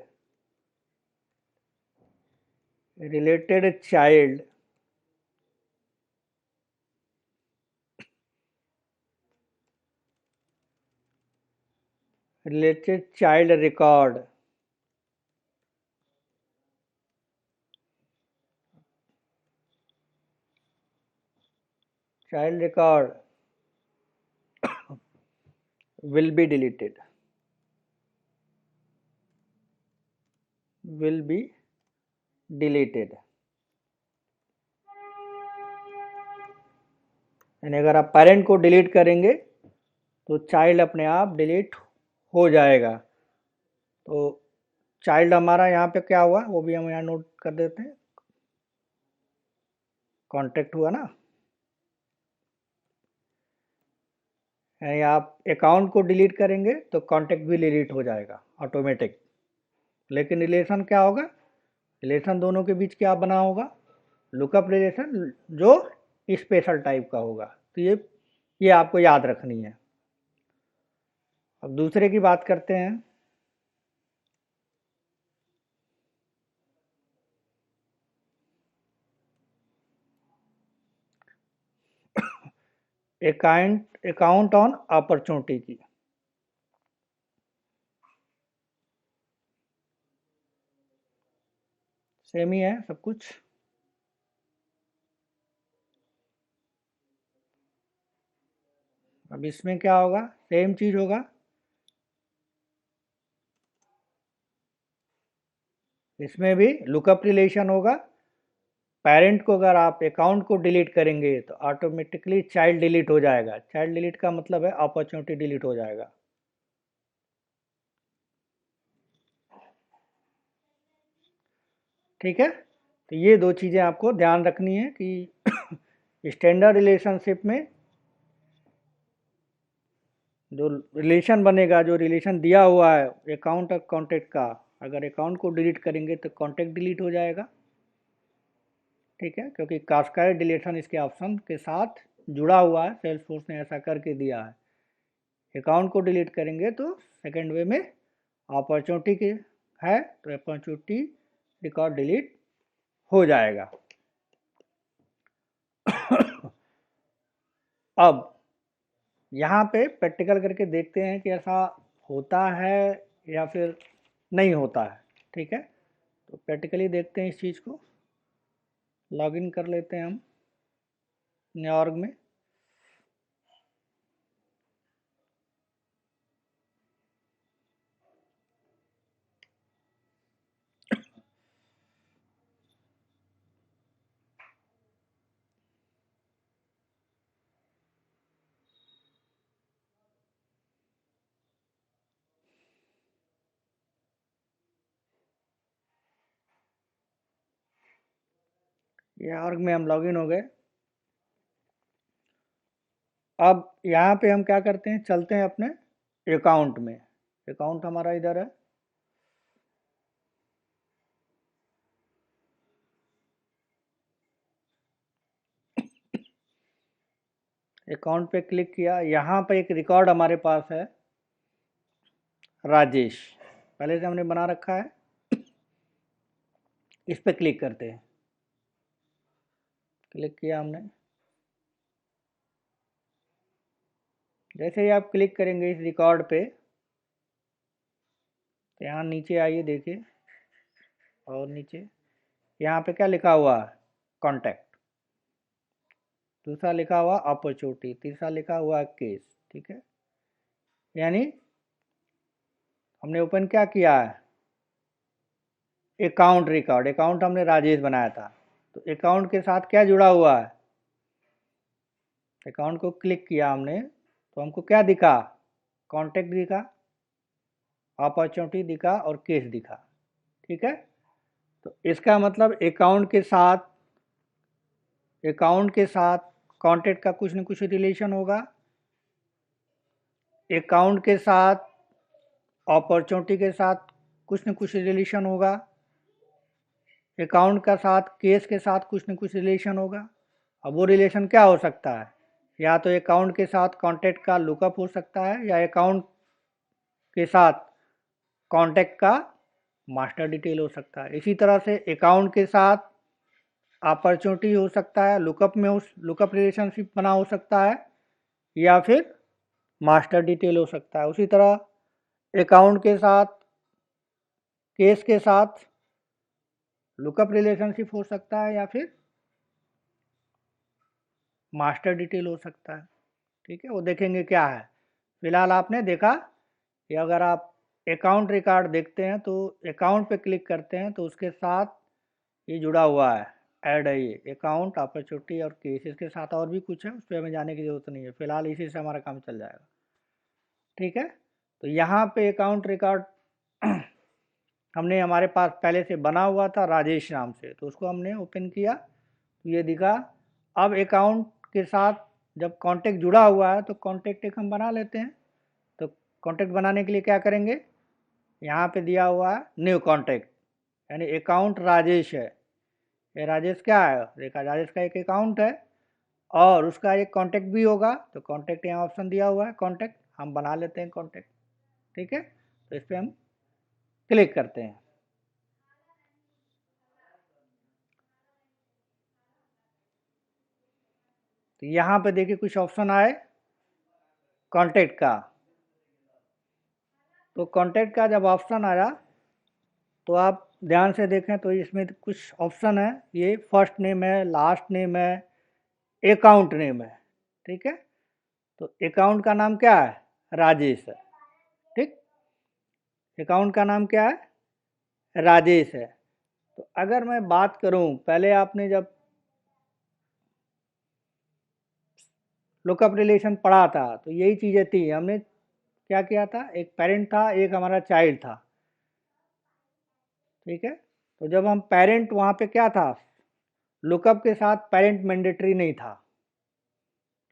child record will be deleted, यानी अगर आप पेरेंट को डिलीट करेंगे तो चाइल्ड अपने आप डिलीट हो जाएगा। तो चाइल्ड हमारा यहाँ पे क्या हुआ वो भी हम यहाँ नोट कर देते हैं, कॉन्टैक्ट हुआ ना। यानी आप अकाउंट को डिलीट करेंगे तो कॉन्टैक्ट भी डिलीट हो जाएगा ऑटोमेटिक। लेकिन रिलेशन क्या होगा, रिलेशन दोनों के बीच क्या बना होगा, लुकअप रिलेशन, जो स्पेशल टाइप का होगा। तो ये आपको याद रखनी है। अब दूसरे की बात करते हैं। अकाउंट ऑन अपॉर्चुनिटी की। सेम ही है सब कुछ। अब इसमें क्या होगा, सेम चीज होगा। इसमें भी लुकअप रिलेशन होगा। पेरेंट को अगर आप अकाउंट को डिलीट करेंगे तो ऑटोमेटिकली चाइल्ड डिलीट हो जाएगा। चाइल्ड डिलीट का मतलब है अपॉर्चुनिटी डिलीट हो जाएगा। ठीक है, तो ये दो चीज़ें आपको ध्यान रखनी है कि स्टैंडर्ड रिलेशनशिप में जो रिलेशन बनेगा, जो रिलेशन दिया हुआ है अकाउंट और कॉन्टैक्ट का, अगर अकाउंट को डिलीट करेंगे तो कॉन्टैक्ट डिलीट हो जाएगा। ठीक है, क्योंकि कास्केड डिलीशन इसके ऑप्शन के साथ जुड़ा हुआ है, सेल्सफोर्स ने ऐसा करके दिया है। अकाउंट को डिलीट करेंगे तो सेकंड वे में अपॉर्चुनिटी के है तो अपॉर्चुनिटी रिकॉर्ड डिलीट हो जाएगा। अब यहाँ पे प्रैक्टिकल करके देखते हैं कि ऐसा होता है या फिर नहीं होता है। ठीक है, तो प्रैक्टिकली देखते हैं इस चीज़ को। लॉगिन कर लेते हैं हम अपने ऑर्ग में। ये ऑर्ग में हम लॉगिन हो गए। अब यहाँ पे हम क्या करते हैं, चलते हैं अपने अकाउंट में। अकाउंट हमारा इधर है। अकाउंट पे क्लिक किया, यहाँ पे एक रिकॉर्ड हमारे पास है राजेश, पहले से हमने बना रखा है। इस पे क्लिक करते हैं। क्लिक किया हमने। जैसे ही आप क्लिक करेंगे इस रिकॉर्ड पे, तो यहाँ नीचे आइए देखिए, और नीचे यहाँ पे क्या लिखा हुआ है, कॉन्टैक्ट। दूसरा लिखा हुआ अपॉर्चुनिटी, तीसरा लिखा हुआ केस। ठीक है, यानी हमने ओपन क्या किया है, अकाउंट रिकॉर्ड। अकाउंट हमने राजेश बनाया था, तो अकाउंट के साथ क्या जुड़ा हुआ है, अकाउंट को क्लिक किया हमने तो हमको क्या दिखा, कॉन्टैक्ट दिखा, अपॉर्चुनिटी दिखा और केस दिखा। ठीक है, तो इसका मतलब अकाउंट के साथ कॉन्टैक्ट का कुछ न कुछ रिलेशन होगा, अकाउंट के साथ अपॉर्चुनिटी के साथ कुछ न कुछ रिलेशन होगा, अकाउंट का साथ केस के साथ कुछ न कुछ रिलेशन होगा। अब वो रिलेशन क्या हो सकता है, या तो अकाउंट के साथ कॉन्टैक्ट का लुकअप हो सकता है, या अकाउंट के साथ कॉन्टैक्ट का मास्टर डिटेल हो सकता है। इसी तरह से अकाउंट के साथ अपॉर्चुनिटी हो सकता है, लुकअप में उस लुकअप रिलेशनशिप बना हो सकता है, या फिर मास्टर डिटेल हो सकता है। उसी तरह अकाउंट के साथ केस के साथ लुकअप रिलेशनशिप हो सकता है, या फिर मास्टर डिटेल हो सकता है। ठीक है, वो देखेंगे क्या है। फिलहाल आपने देखा कि अगर आप अकाउंट रिकॉर्ड देखते हैं तो अकाउंट पे क्लिक करते हैं तो उसके साथ ये जुड़ा हुआ है, ऐड है ये अकाउंट अपॉर्चुनिटी और केस। इसके साथ और भी कुछ है, उस पर हमें जाने की ज़रूरत नहीं है, फिलहाल इसी से हमारा काम चल जाएगा। ठीक है, तो यहाँ पे अकाउंट रिकॉर्ड हमने हमारे पास पहले से बना हुआ था राजेश नाम से, तो उसको हमने ओपन किया तो ये दिखा। अब अकाउंट के साथ जब कॉन्टैक्ट जुड़ा हुआ है तो कॉन्टैक्ट एक हम बना लेते हैं। तो कॉन्टैक्ट बनाने के लिए क्या करेंगे, यहाँ पे दिया हुआ है न्यू कॉन्टैक्ट, यानी अकाउंट राजेश है। ये राजेश क्या है, देखा राजेश का एक अकाउंट है और उसका एक कॉन्टैक्ट भी होगा, तो कॉन्टैक्ट यहाँ ऑप्शन दिया हुआ है, कॉन्टैक्ट हम बना लेते हैं कॉन्टैक्ट। ठीक है, तो इस पर हम क्लिक करते हैं। तो यहाँ पे देखिए कुछ ऑप्शन आए कॉन्टैक्ट का। तो कॉन्टैक्ट का जब ऑप्शन आया तो आप ध्यान से देखें तो इसमें कुछ ऑप्शन है, ये फर्स्ट नेम है, लास्ट नेम है, अकाउंट नेम है। ठीक है, तो अकाउंट का नाम क्या है, राजेश है। ठीक, अकाउंट का नाम क्या है, राजेश है। तो अगर मैं बात करूं, पहले आपने जब लुकअप रिलेशन पढ़ा था तो यही चीज़ें थी, हमने क्या किया था, एक पेरेंट था, एक हमारा चाइल्ड था। ठीक है, तो जब हम पेरेंट, वहाँ पे क्या था, लुकअप के साथ पेरेंट मैंडेटरी नहीं था।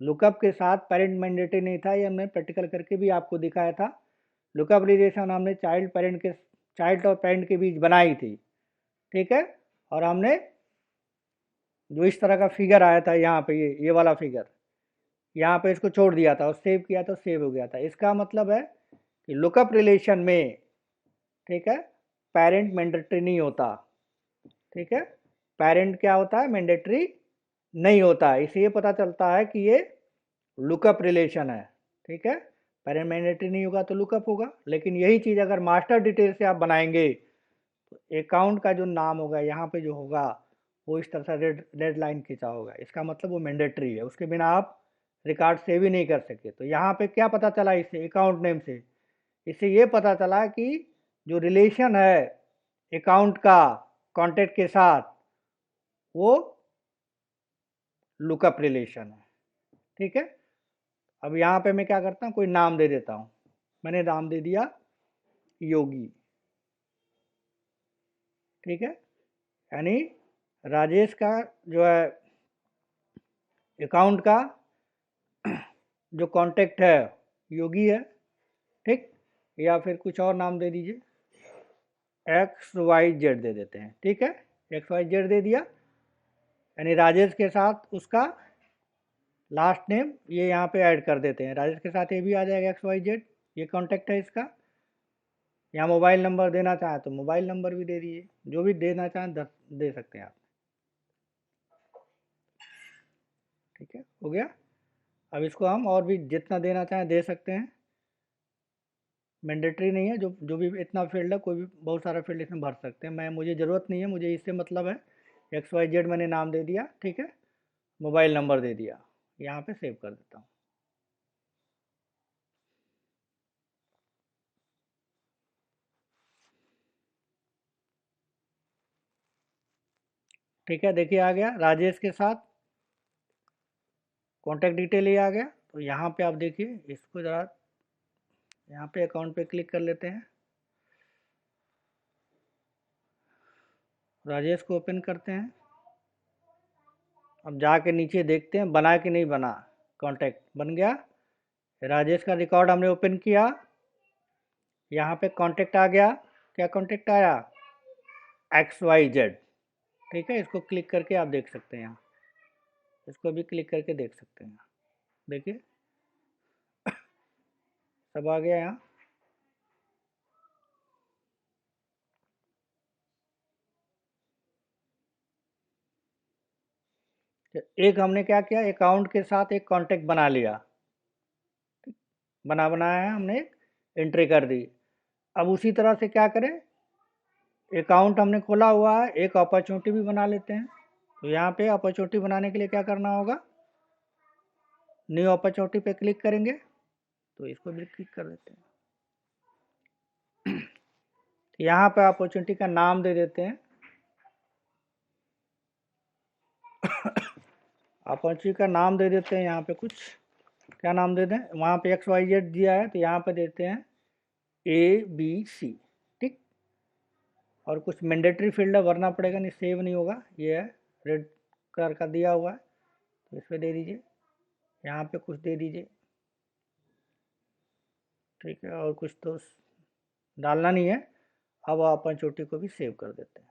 लुकअप के साथ पेरेंट मैंडेटरी नहीं था, ये हमने प्रैक्टिकल करके भी आपको दिखाया था। लुकअप रिलेशन हमने चाइल्ड और पेरेंट के बीच बनाई थी। ठीक है, और हमने जो इस तरह का फिगर आया था यहाँ पे, ये वाला फिगर, यहाँ पे इसको छोड़ दिया था और सेव किया तो सेव हो गया था। इसका मतलब है कि लुकअप रिलेशन में, ठीक है, पेरेंट मैंडेटरी नहीं होता। ठीक है, पेरेंट क्या होता है, मैंडेटरी नहीं होता है। इससे ये पता चलता है कि ये लुकअप रिलेशन है। ठीक है, पेरेंट मैंडेटरी नहीं होगा तो लुकअप होगा। लेकिन यही चीज़ अगर मास्टर डिटेल से आप बनाएंगे तो अकाउंट का जो नाम होगा यहाँ पे जो होगा वो इस तरह से रेड लाइन खींचा होगा, इसका मतलब वो मैंडेटरी है, उसके बिना आप रिकॉर्ड सेव ही नहीं कर सकते। तो यहाँ पे क्या पता चला इससे, अकाउंट नेम से, इससे ये पता चला कि जो रिलेशन है अकाउंट का कॉन्टेक्ट के साथ, वो लुकअप रिलेशन है। ठीक है, अब यहाँ पे मैं क्या करता हूँ, कोई नाम दे देता हूँ। मैंने नाम दे दिया योगी। ठीक है, यानी राजेश का जो है अकाउंट का जो कांटेक्ट है योगी है। ठीक, या फिर कुछ और नाम दे दीजिए, एक्स वाई जेड दे देते हैं। ठीक है, एक्स वाई जेड दे दिया, यानी राजेश के साथ उसका लास्ट नेम ये यहाँ पे ऐड कर देते हैं, राजेश के साथ ये भी आ जाएगा एक्स वाई जेड, ये कांटेक्ट है इसका। या मोबाइल नंबर देना चाहें तो मोबाइल नंबर भी दे दीजिए, जो भी देना चाहें दे सकते हैं आप। ठीक है, हो गया। अब इसको हम और भी जितना देना चाहें दे सकते हैं, मैंडेटरी नहीं है, जो जो भी इतना फील्ड है, कोई भी बहुत सारा फील्ड इसमें भर सकते हैं। मुझे ज़रूरत नहीं है, मुझे इससे मतलब है एक्स वाई जेड मैंने नाम दे दिया। ठीक है, मोबाइल नंबर दे दिया, यहाँ पे सेव कर देता हूँ। ठीक है, देखिए आ गया राजेश के साथ कॉन्टैक्ट डिटेल ही आ गया। तो यहाँ पे आप देखिए, इसको ज़रा यहाँ पे अकाउंट पे क्लिक कर लेते हैं, राजेश को ओपन करते हैं। अब जाके नीचे देखते हैं बना कि नहीं बना, कॉन्टैक्ट बन गया, राजेश का रिकॉर्ड हमने ओपन किया, यहाँ पे कॉन्टैक्ट आ गया। क्या कॉन्टैक्ट आया, एक्स वाई जेड। ठीक है, इसको क्लिक करके आप देख सकते हैं यहाँ, इसको भी क्लिक करके देख सकते हैं। देखिए सब आ गया यहाँ। तो एक हमने क्या किया, अकाउंट के साथ एक कॉन्टैक्ट बना लिया, बनाया है हमने, एंट्री कर दी। अब उसी तरह से क्या करें, अकाउंट हमने खोला हुआ है, एक अपॉर्चुनिटी भी बना लेते हैं। तो यहाँ पे अपॉर्चुनिटी बनाने के लिए क्या करना होगा, न्यू अपॉर्चुनिटी पे क्लिक करेंगे, तो इसको भी क्लिक कर देते हैं। तो यहाँ पे अपॉर्चुनिटी का नाम दे देते हैं, अपॉर्चुनिटी का नाम दे देते हैं। यहाँ पे कुछ क्या नाम दे दें, वहाँ पे एक्स वाई जेड दिया है तो यहाँ पे देते हैं ए बी सी। ठीक, और कुछ मैंडेटरी फील्ड है, भरना पड़ेगा, नहीं सेव नहीं होगा, ये है रेड कलर का दिया हुआ है, तो इस पर दे दीजिए यहाँ पे कुछ दे दीजिए, ठीक है, और कुछ तो डालना नहीं है। अब अपन चोटी को भी सेव कर देते हैं।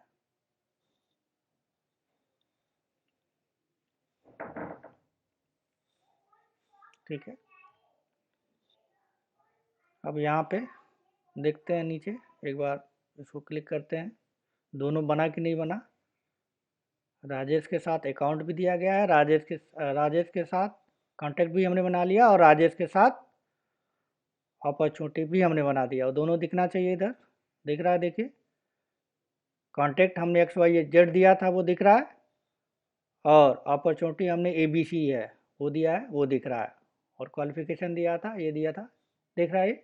ठीक है, अब यहाँ पे देखते हैं नीचे एक बार, इसको क्लिक करते हैं, दोनों बना कि नहीं बना। राजेश के साथ अकाउंट भी दिया गया है, राजेश के साथ कॉन्टैक्ट भी हमने बना लिया, और राजेश के साथ अपॉर्चुनिटी भी हमने बना दिया, और दोनों दिखना चाहिए इधर। दिख रहा है, देखिए कॉन्टैक्ट हमने XYZ दिया था वो दिख रहा है, और अपॉर्चुनिटी हमने ABC है वो दिया है, वो दिख रहा है, और क्वालिफिकेशन दिया था ये दिया था, दिख रहा है।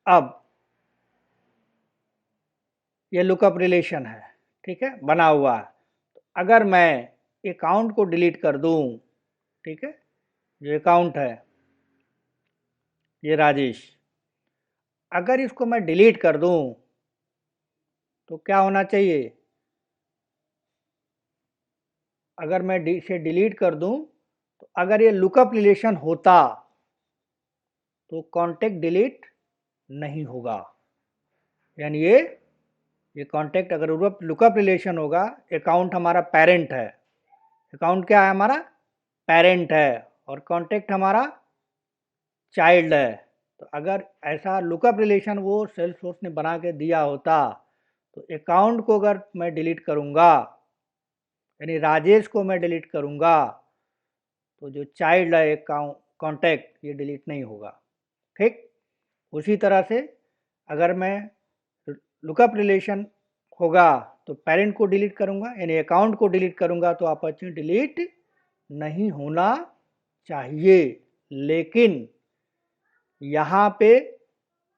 अब ये लुकअप रिलेशन है, ठीक है, बना हुआ है। तो अगर मैं अकाउंट को डिलीट कर दूं, ठीक है, जो अकाउंट है ये राजेश, अगर इसको मैं डिलीट कर दूं तो क्या होना चाहिए? अगर मैं इसे डिलीट कर दूं तो अगर ये लुकअप रिलेशन होता तो कॉन्टेक्ट डिलीट नहीं होगा। यानी ये कॉन्टेक्ट अगर लुकअप रिलेशन होगा, अकाउंट हमारा पेरेंट है, अकाउंट क्या है हमारा? पेरेंट है, और कॉन्टेक्ट हमारा चाइल्ड है। तो अगर ऐसा लुकअप रिलेशन वो सेल्सफोर्स ने बना के दिया होता तो अकाउंट को अगर मैं डिलीट करूंगा, यानी राजेश को मैं डिलीट करूंगा, तो जो चाइल्ड है कॉन्टैक्ट ये डिलीट नहीं होगा। ठीक, उसी तरह से अगर मैं लुकअप रिलेशन होगा तो पेरेंट को डिलीट करूंगा, यानी अकाउंट को डिलीट करूंगा, तो अपॉर्चुनिटी डिलीट नहीं होना चाहिए। लेकिन यहाँ पे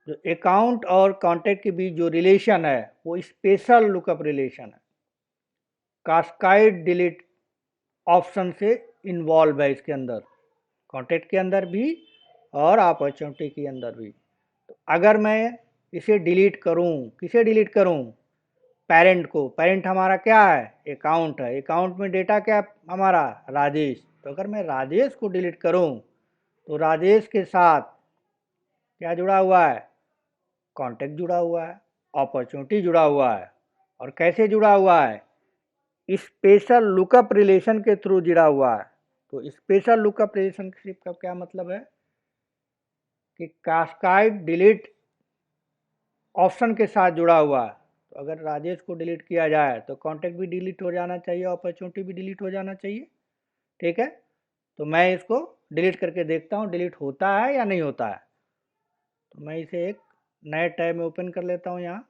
जो अकाउंट और कॉन्टैक्ट के बीच जो रिलेशन है वो स्पेशल लुकअप रिलेशन है, कास्काइड डिलीट ऑप्शन से इन्वॉल्व है इसके अंदर, कॉन्टैक्ट के अंदर भी और अपॉर्चुनिटी के अंदर भी। तो अगर मैं इसे डिलीट करूं, किसे डिलीट करूं? पेरेंट को। पेरेंट हमारा क्या है? अकाउंट है। अकाउंट में डेटा क्या हमारा? राजेश। तो अगर मैं राजेश को डिलीट करूं तो राजेश के साथ क्या जुड़ा हुआ है? कॉन्टैक्ट जुड़ा हुआ है, अपॉर्चुनिटी जुड़ा हुआ है। और कैसे जुड़ा हुआ है? स्पेशल लुकअप रिलेशन के थ्रू जुड़ा हुआ है। तो स्पेशल लुकअप रिलेशनशिप का क्या मतलब है कि कास्काइड डिलीट ऑप्शन के साथ जुड़ा हुआ है। तो अगर राजेश को डिलीट किया जाए तो कॉन्टैक्ट भी डिलीट हो जाना चाहिए, अपॉर्चुनिटी भी डिलीट हो जाना चाहिए। ठीक है, तो मैं इसको डिलीट करके देखता हूँ डिलीट होता है या नहीं होता है। तो मैं इसे एक नए टैब में ओपन कर लेता हूँ, यहाँ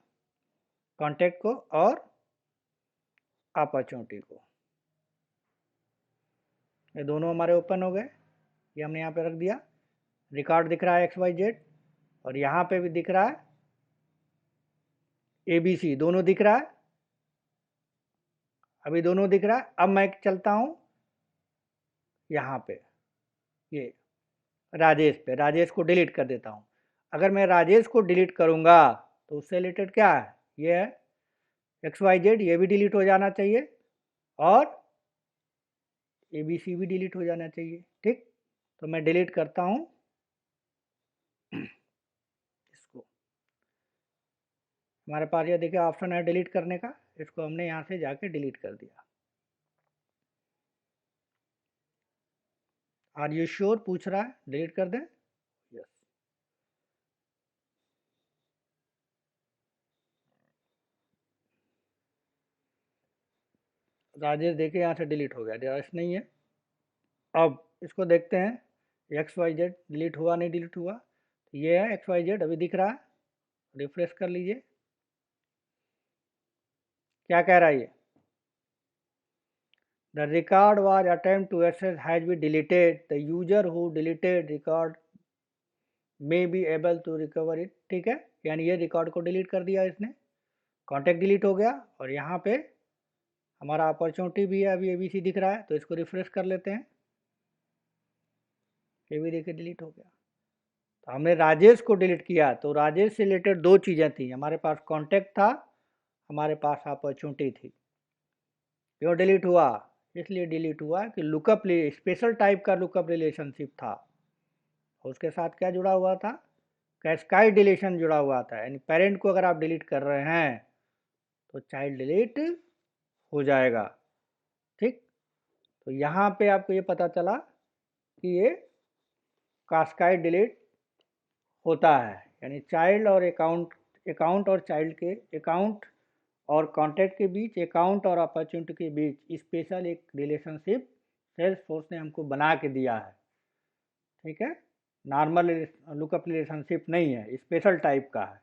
कॉन्टैक्ट को और अपॉर्चुनिटी को, ये दोनों हमारे ओपन हो गए। ये हमने यहाँ पे रख दिया, रिकॉर्ड दिख रहा है XYZ, और यहाँ पे भी दिख रहा है ABC, दोनों दिख रहा है, अभी दोनों दिख रहा है। अब मैं चलता हूँ यहाँ पे, ये राजेश पे, राजेश को डिलीट कर देता हूँ। अगर मैं राजेश को डिलीट करूँगा तो उससे रिलेटेड क्या है? ये है XYZ, ये भी डिलीट हो जाना चाहिए, और ABC भी डिलीट हो जाना चाहिए। ठीक, तो मैं डिलीट करता हूँ इसको। हमारे पास ये देखिए ऑप्शन है डिलीट करने का, इसको हमने यहाँ से जाके डिलीट कर दिया। आर यू श्योर पूछ रहा है, डिलीट कर दें? यस। राजेश देखिए यहाँ से डिलीट हो गया, राजेश नहीं है। अब इसको देखते हैं XYZ डिलीट हुआ नहीं डिलीट हुआ। तो ये है XYZ, अभी दिख रहा है, रिफ्रेश कर लीजिए। क्या कह रहा है ये? The record was attempt to access has been deleted. The user who deleted record may be able to recover it. ठीक है, यानी ये रिकॉर्ड को डिलीट कर दिया इसने, कॉन्टैक्ट डिलीट हो गया, और यहाँ पे हमारा अपॉर्चुनिटी भी है, अभी ABC दिख रहा है। तो इसको रिफ्रेश कर लेते हैं, ये भी देखिए डिलीट हो गया। तो हमने राजेश को डिलीट किया, तो राजेश से रिलेटेड दो चीज़ें थी, हमारे पास कॉन्टैक्ट था, हमारे पास अपॉर्चुनिटी थी। क्यों डिलीट हुआ? इसलिए डिलीट हुआ कि लुकअप स्पेशल टाइप का लुकअप रिलेशनशिप था, उसके साथ क्या जुड़ा हुआ था, कैस्काइड डिलीशन जुड़ा हुआ था। यानी पेरेंट को अगर आप डिलीट कर रहे हैं तो चाइल्ड डिलीट हो जाएगा। ठीक, तो यहाँ पे आपको ये पता चला कि ये कास्काइड डिलीट होता है, यानी चाइल्ड और अकाउंट और चाइल्ड के, अकाउंट और कॉन्टैक्ट के बीच, अकाउंट और अपॉर्चुनिटी के बीच स्पेशल एक रिलेशनशिप सेल्सफोर्स ने हमको बना के दिया है। ठीक है, नॉर्मल लुकअप रिलेशनशिप नहीं है, स्पेशल टाइप का है।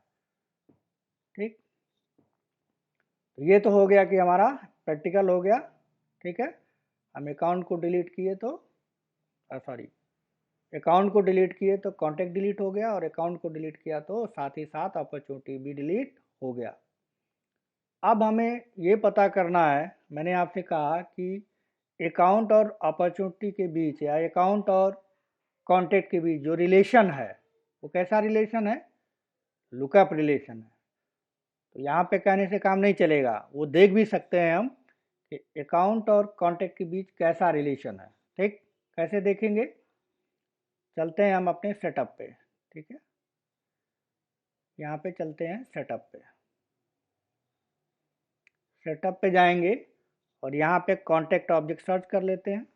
ठीक, तो ये तो हो गया कि हमारा प्रैक्टिकल हो गया। ठीक है, हम अकाउंट को डिलीट किए तो सॉरी अकाउंट को डिलीट किए तो कॉन्टैक्ट डिलीट हो गया, और अकाउंट को डिलीट किया तो साथ ही साथ अपॉर्चुनिटी भी डिलीट हो गया। अब हमें ये पता करना है, मैंने आपसे कहा कि अकाउंट और अपॉर्चुनिटी के बीच या अकाउंट और कॉन्टैक्ट के बीच जो रिलेशन है वो कैसा रिलेशन है, लुकअप रिलेशन है। तो यहाँ पे कहने से काम नहीं चलेगा, वो देख भी सकते हैं हम कि अकाउंट और कॉन्टैक्ट के बीच कैसा रिलेशन है। ठीक, कैसे देखेंगे, चलते हैं हम अपने सेटअप पे। ठीक है, यहाँ पे चलते हैं सेटअप पे। सेटअप पे जाएंगे और यहाँ पे कॉन्टैक्ट ऑब्जेक्ट सर्च कर लेते हैं।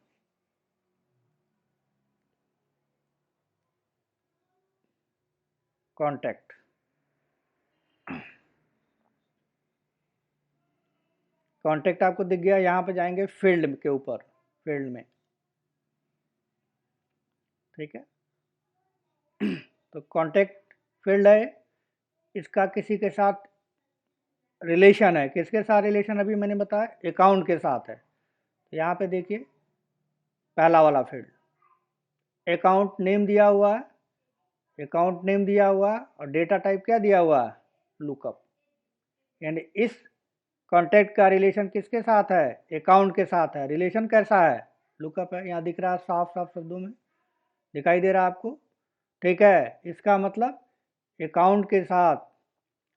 कॉन्टैक्ट, कॉन्टैक्ट आपको दिख गया। यहाँ पे जाएंगे फील्ड के ऊपर, फील्ड में। ठीक है, तो कॉन्टैक्ट फील्ड है, इसका किसी के साथ रिलेशन है। किसके साथ रिलेशन, अभी मैंने बताया अकाउंट के साथ है। तो यहाँ पे देखिए पहला वाला फील्ड, अकाउंट नेम दिया हुआ है, अकाउंट नेम दिया हुआ है, और डेटा टाइप क्या दिया हुआ है, लुकअप। यानी इस कॉन्टैक्ट का रिलेशन किसके साथ है, अकाउंट के साथ है। रिलेशन कैसा है, लुकअप है। यहाँ दिख रहा है साफ साफ शब्दों में, दिखाई दे रहा है आपको। ठीक है, इसका मतलब अकाउंट के साथ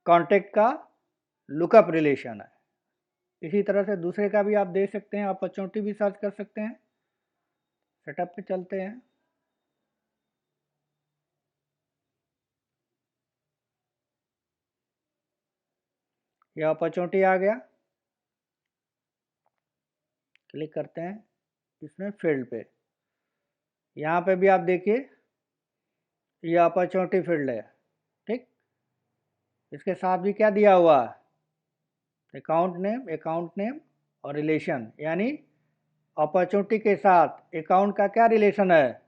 कॉन्टैक्ट का लुकअप रिलेशन है। इसी तरह से दूसरे का भी आप देख सकते हैं, अपॉर्चुनिटी भी सर्च कर सकते हैं। सेटअप पे चलते हैं। यह अपॉर्चुनिटी आ गया, क्लिक करते हैं इसमें फील्ड पे। यहाँ पे भी आप देखिए ये अपॉर्चुनिटी फील्ड है। ठीक, इसके साथ भी क्या दिया हुआ है, अकाउंट नेम और रिलेशन। यानी अपॉर्चुनिटी के साथ अकाउंट का क्या रिलेशन है,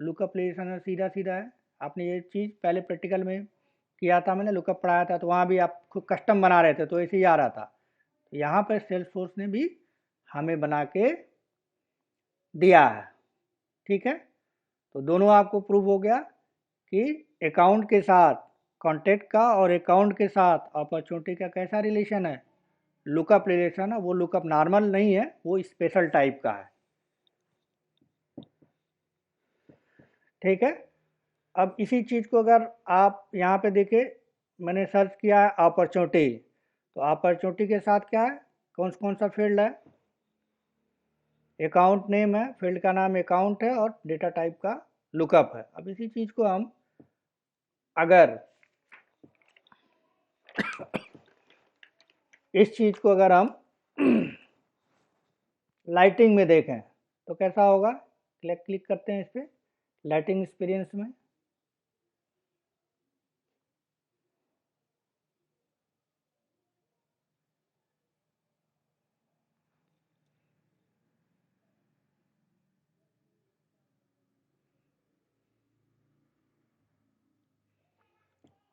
लुकअप रिलेशन है, सीधा सीधा है। आपने ये चीज़ पहले प्रैक्टिकल में किया था, मैंने लुकअप पढ़ाया था, तो वहाँ भी आप खुद कस्टम बना रहे थे तो ऐसे ही आ रहा था। तो यहाँ पर सेल्सफोर्स ने भी हमें बना के दिया है। ठीक है, तो दोनों आपको प्रूव हो गया कि अकाउंट के साथ कॉन्टैक्ट का और अकाउंट के साथ अपॉर्चुनिटी का कैसा रिलेशन है, लुकअप रिलेशन है। वो लुकअप नॉर्मल नहीं है, वो स्पेशल टाइप का है। ठीक है, अब इसी चीज़ को अगर आप यहाँ पे देखें, मैंने सर्च किया है अपॉर्चुनिटी, तो अपॉर्चुनिटी के साथ क्या है, कौन सा फील्ड है, अकाउंट नेम है, फील्ड का नाम अकाउंट है, और डेटा टाइप का लुकअप है। अब इसी चीज़ को हम अगर इस चीज़ को अगर हम लाइटिंग में देखें तो कैसा होगा, क्लिक करते हैं इस पर लाइटिंग एक्सपीरियंस में।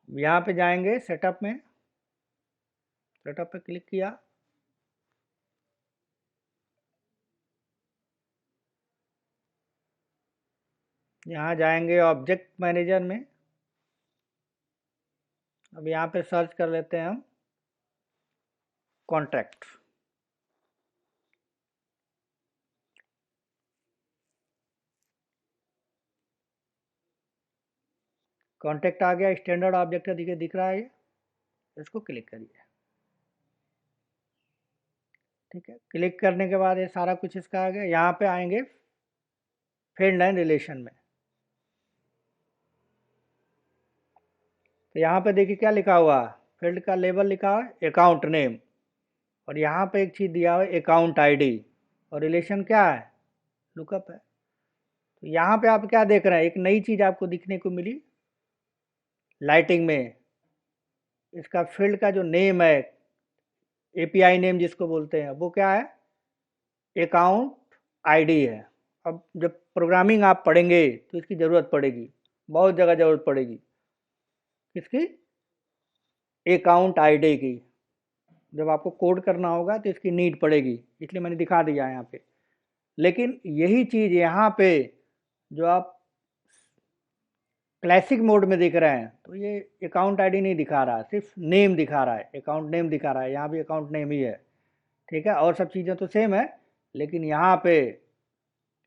यहाँ पे जाएंगे सेटअप में, सेटअप पे क्लिक किया, यहाँ जाएंगे ऑब्जेक्ट मैनेजर में। अब यहाँ पे सर्च कर लेते हैं हम कॉन्ट्रैक्ट। कॉन्टैक्ट आ गया, स्टैंडर्ड ऑब्जेक्ट दिख रहा है ये, इसको क्लिक करिए। ठीक है, क्लिक करने के बाद ये सारा कुछ इसका आ गया। यहाँ पे आएंगे फील्ड लाइन रिलेशन में, तो यहाँ पे देखिए क्या लिखा हुआ है, फील्ड का लेबल लिखा है अकाउंट नेम, और यहाँ पे एक चीज़ दिया हुआ है अकाउंट आईडी, और रिलेशन क्या है, लुकअप है। तो यहाँ पे आप क्या देख रहे हैं, एक नई चीज़ आपको दिखने को मिली लाइटिंग में, इसका फील्ड का जो नेम है, एपीआई नेम जिसको बोलते हैं, वो क्या है, अकाउंट आईडी है। अब जब प्रोग्रामिंग आप पढ़ेंगे तो इसकी ज़रूरत पड़ेगी, बहुत जगह ज़रूरत पड़ेगी किसकी, अकाउंट आईडी की। जब आपको कोड करना होगा तो इसकी नीड पड़ेगी, इसलिए मैंने दिखा दिया है यहाँ पे। लेकिन यही चीज़ यहाँ पे जो आप क्लासिक मोड में दिख रहे हैं, तो ये अकाउंट आईडी नहीं दिखा रहा, सिर्फ नेम दिखा रहा है, अकाउंट नेम दिखा रहा है, यहाँ भी अकाउंट नेम ही है, ठीक है। और सब चीज़ें तो सेम है, लेकिन यहाँ पे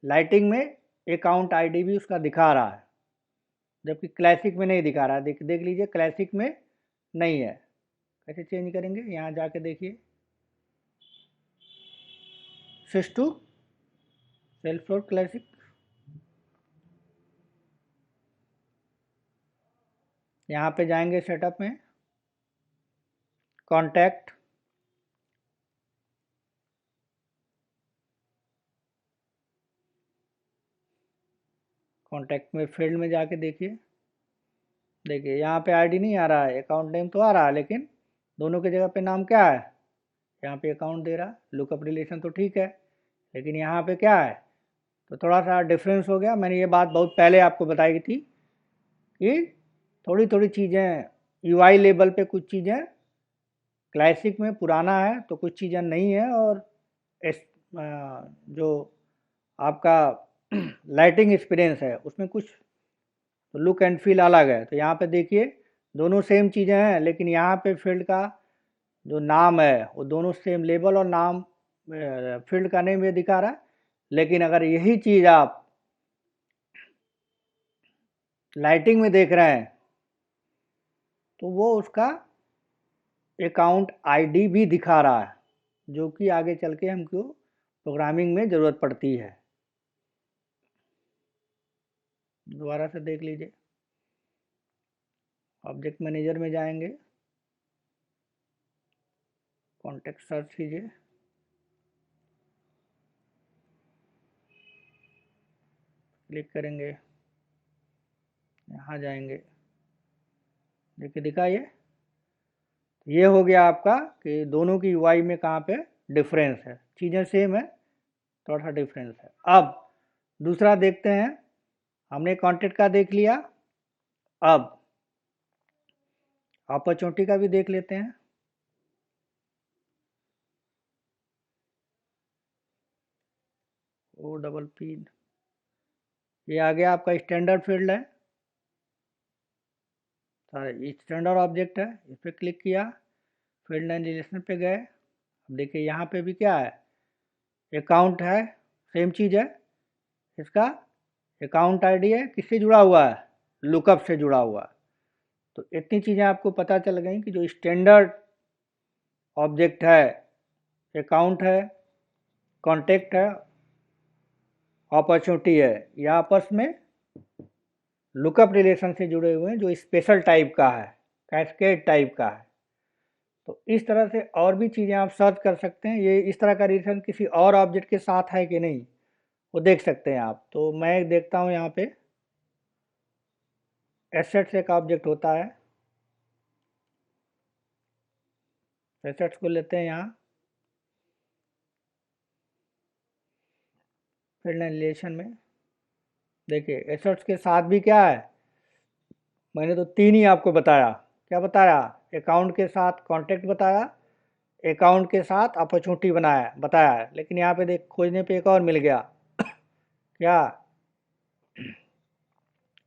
लाइटिंग में अकाउंट आईडी भी उसका दिखा रहा है, जबकि क्लासिक में नहीं दिखा रहा है। देख लीजिए, क्लासिक में नहीं है। कैसे चेंज करेंगे, यहाँ जाके देखिए, switch to Salesforce classic, यहाँ पे जाएंगे सेटअप में, कॉन्टैक्ट, कॉन्टैक्ट में फील्ड में जाके देखिए, देखिए यहाँ पे आईडी नहीं आ रहा है, अकाउंट नेम तो आ रहा है, लेकिन दोनों की जगह पे नाम क्या है, यहाँ पे अकाउंट दे रहा, लुकअप रिलेशन तो ठीक है, लेकिन यहाँ पे क्या है, तो थोड़ा सा डिफरेंस हो गया। मैंने ये बात बहुत पहले आपको बताई थी कि थोड़ी थोड़ी चीज़ें यूआई लेवल पे कुछ चीज़ें क्लासिक में पुराना है तो कुछ चीज़ें नहीं है, और जो आपका लाइटिंग एक्सपीरियंस है उसमें कुछ लुक एंड फील अलग है। तो यहाँ पे देखिए दोनों सेम चीज़ें हैं, लेकिन यहाँ पे फील्ड का जो नाम है वो दोनों सेम, लेबल और नाम, फील्ड का नेम ये दिखा रहा है। लेकिन अगर यही चीज़ आप लाइटिंग में देख रहे हैं तो वो उसका अकाउंट आईडी भी दिखा रहा है, जो कि आगे चल के हमको प्रोग्रामिंग में ज़रूरत पड़ती है। दोबारा से देख लीजिए, ऑब्जेक्ट मैनेजर में जाएंगे, कॉन्टेक्स्ट सर्च कीजिए, क्लिक करेंगे, यहाँ जाएंगे, देखिए दिखा ये हो गया आपका कि दोनों की यूआई में कहाँ पे डिफरेंस है, चीज़ें सेम है, थोड़ा सा डिफरेंस है। अब दूसरा देखते हैं, हमने कॉन्टेक्ट का देख लिया, अब अपॉर्चुनिटी का भी देख लेते हैं। ओ डबल पी, ये आ गया आपका स्टैंडर्ड फील्ड है, स्टैंडर्ड ऑब्जेक्ट है, इस पर क्लिक किया, फील्ड लाइन रिलेशन पे गए। अब देखिए यहाँ पे भी क्या है, अकाउंट है, सेम चीज़ है, इसका अकाउंट आईडी है, किससे जुड़ा हुआ है, लुकअप से जुड़ा हुआ है। तो इतनी चीज़ें आपको पता चल गई कि जो स्टैंडर्ड ऑब्जेक्ट है, अकाउंट है, कॉन्टेक्ट है, अपॉर्चुनिटी है, ये आपस में लुकअप रिलेशन से जुड़े हुए हैं, जो स्पेशल टाइप का है, कैस्केड टाइप का है। तो इस तरह से और भी चीज़ें आप सर्च कर सकते हैं, ये इस तरह का रिलेशन किसी और ऑब्जेक्ट के साथ है कि नहीं वो देख सकते हैं आप। तो मैं देखता हूँ यहाँ पे एसेट्स एक ऑब्जेक्ट होता है, एसेट्स को लेते हैं यहाँ फील्ड लाइन रिलेशन में। देखिए एसेट्स के साथ भी क्या है, मैंने तो तीन ही आपको बताया, क्या बताया, अकाउंट के साथ कॉन्टेक्ट बताया, अकाउंट के साथ अपॉर्चुनिटी बताया है। लेकिन यहाँ पे देख, खोजने पे एक और मिल गया क्या,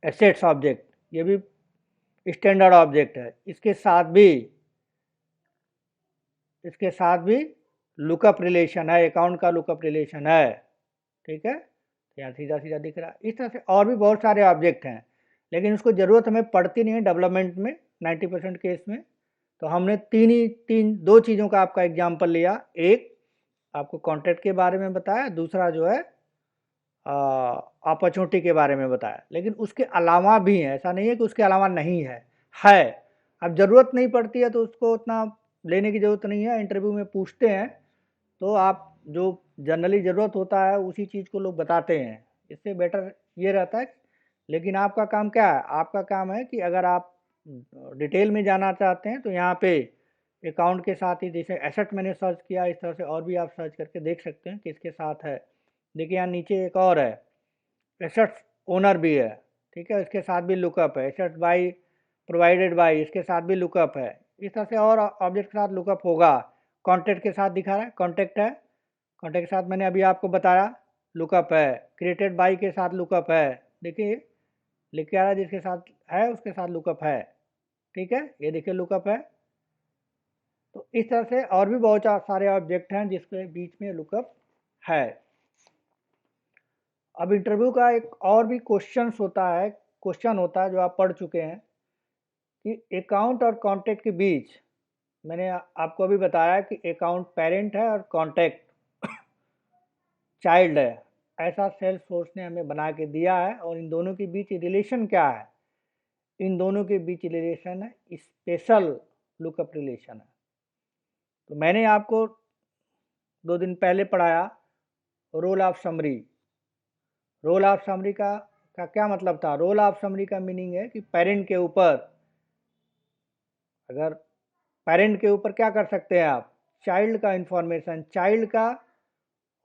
एसेट्स ऑब्जेक्ट, ये भी स्टैंडर्ड ऑब्जेक्ट है, इसके साथ भी लुकअप रिलेशन है, अकाउंट का लुकअप रिलेशन है, ठीक है। यहाँ सीधा सीधा दिख रहा है। इस तरह से और भी बहुत सारे ऑब्जेक्ट हैं, लेकिन उसको ज़रूरत हमें पड़ती नहीं है डेवलपमेंट में 90% केस में। तो हमने तीन दो चीज़ों का आपका एग्जाम्पल लिया, एक आपको कॉन्ट्रैक्ट के बारे में बताया, दूसरा जो है अपॉर्चुनिटी के बारे में बताया, लेकिन उसके अलावा भी है, ऐसा नहीं है कि उसके अलावा नहीं है। अब ज़रूरत नहीं पड़ती है तो उसको उतना लेने की ज़रूरत नहीं है, इंटरव्यू में पूछते हैं तो आप जो जनरली ज़रूरत होता है उसी चीज़ को लोग बताते हैं, इससे बेटर ये रहता है। लेकिन आपका काम क्या है, आपका काम है कि अगर आप डिटेल में जाना चाहते हैं तो यहाँ पे अकाउंट के साथ ही, जैसे एसेट मैंने सर्च किया, इस तरह से और भी आप सर्च करके देख सकते हैं किसके साथ है। देखिए यहाँ नीचे एक और है, एसेट्स ओनर भी है, ठीक है, इसके साथ भी लुकअप है, एसेट्स बाई प्रोवाइडेड बाई, इसके साथ भी लुकअप है। इस तरह से और ऑब्जेक्ट के साथ लुकअप होगा। कॉन्टैक्ट के साथ दिखा रहा है, कॉन्टैक्ट है, कॉन्टैक्ट के साथ मैंने अभी आपको बताया लुकअप है। क्रिएटेड बाई के साथ लुकअप है, देखिए लिख के आ रहा है जिसके साथ है उसके साथ लुकअप है, ठीक है, ये देखिए लुकअप है। तो इस तरह से और भी बहुत सारे ऑब्जेक्ट हैं जिसके बीच में लुकअप है। अब इंटरव्यू का एक और भी क्वेश्चन होता है जो आप पढ़ चुके हैं कि अकाउंट और कॉन्टैक्ट के बीच, मैंने आपको अभी बताया कि अकाउंट पेरेंट है और कॉन्टैक्ट चाइल्ड है, ऐसा सेल्स फोर्स ने हमें बना के दिया है। और इन दोनों के बीच रिलेशन क्या है, इन दोनों के बीच रिलेशन है स्पेशल लुकअप रिलेशन है। तो मैंने आपको 2 दिन पहले पढ़ाया roll of summary. Roll of summary का क्या मतलब था, रोल ऑफ समरी का मीनिंग है कि पेरेंट के ऊपर, अगर पेरेंट के ऊपर क्या कर सकते हैं आप, चाइल्ड का इंफॉर्मेशन, चाइल्ड का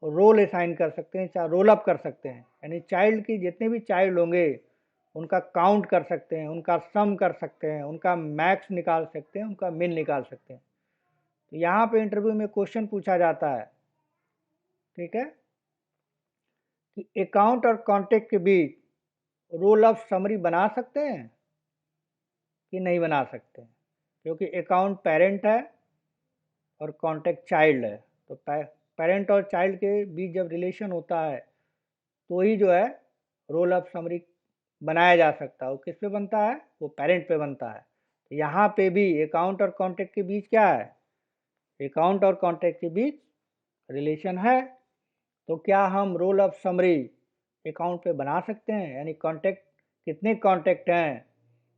रोल असाइन कर सकते हैं, चाहे रोल अप कर सकते हैं, यानी चाइल्ड की जितने भी चाइल्ड होंगे उनका काउंट कर सकते हैं, उनका सम कर सकते हैं, उनका मैक्स निकाल सकते हैं, उनका मिन निकाल सकते हैं। तो यहाँ पे इंटरव्यू में क्वेश्चन पूछा जाता है, ठीक है, कि अकाउंट और कॉन्टैक्ट के बीच रोल ऑफ समरी बना सकते हैं कि नहीं बना सकते हैं, क्योंकि अकाउंट पेरेंट है और कॉन्टैक्ट चाइल्ड है। तो पेरेंट और चाइल्ड के बीच जब रिलेशन होता है तो ही जो है रोल ऑफ समरी बनाया जा सकता है। वो किस पे बनता है, वो पेरेंट पे बनता है। तो यहाँ पे भी अकाउंट और कॉन्टैक्ट के बीच क्या है, अकाउंट और कॉन्टैक्ट के बीच रिलेशन है। तो क्या हम रोल ऑफ समरी अकाउंट पे बना सकते हैं, यानी कॉन्टैक्ट, कितने कॉन्टैक्ट हैं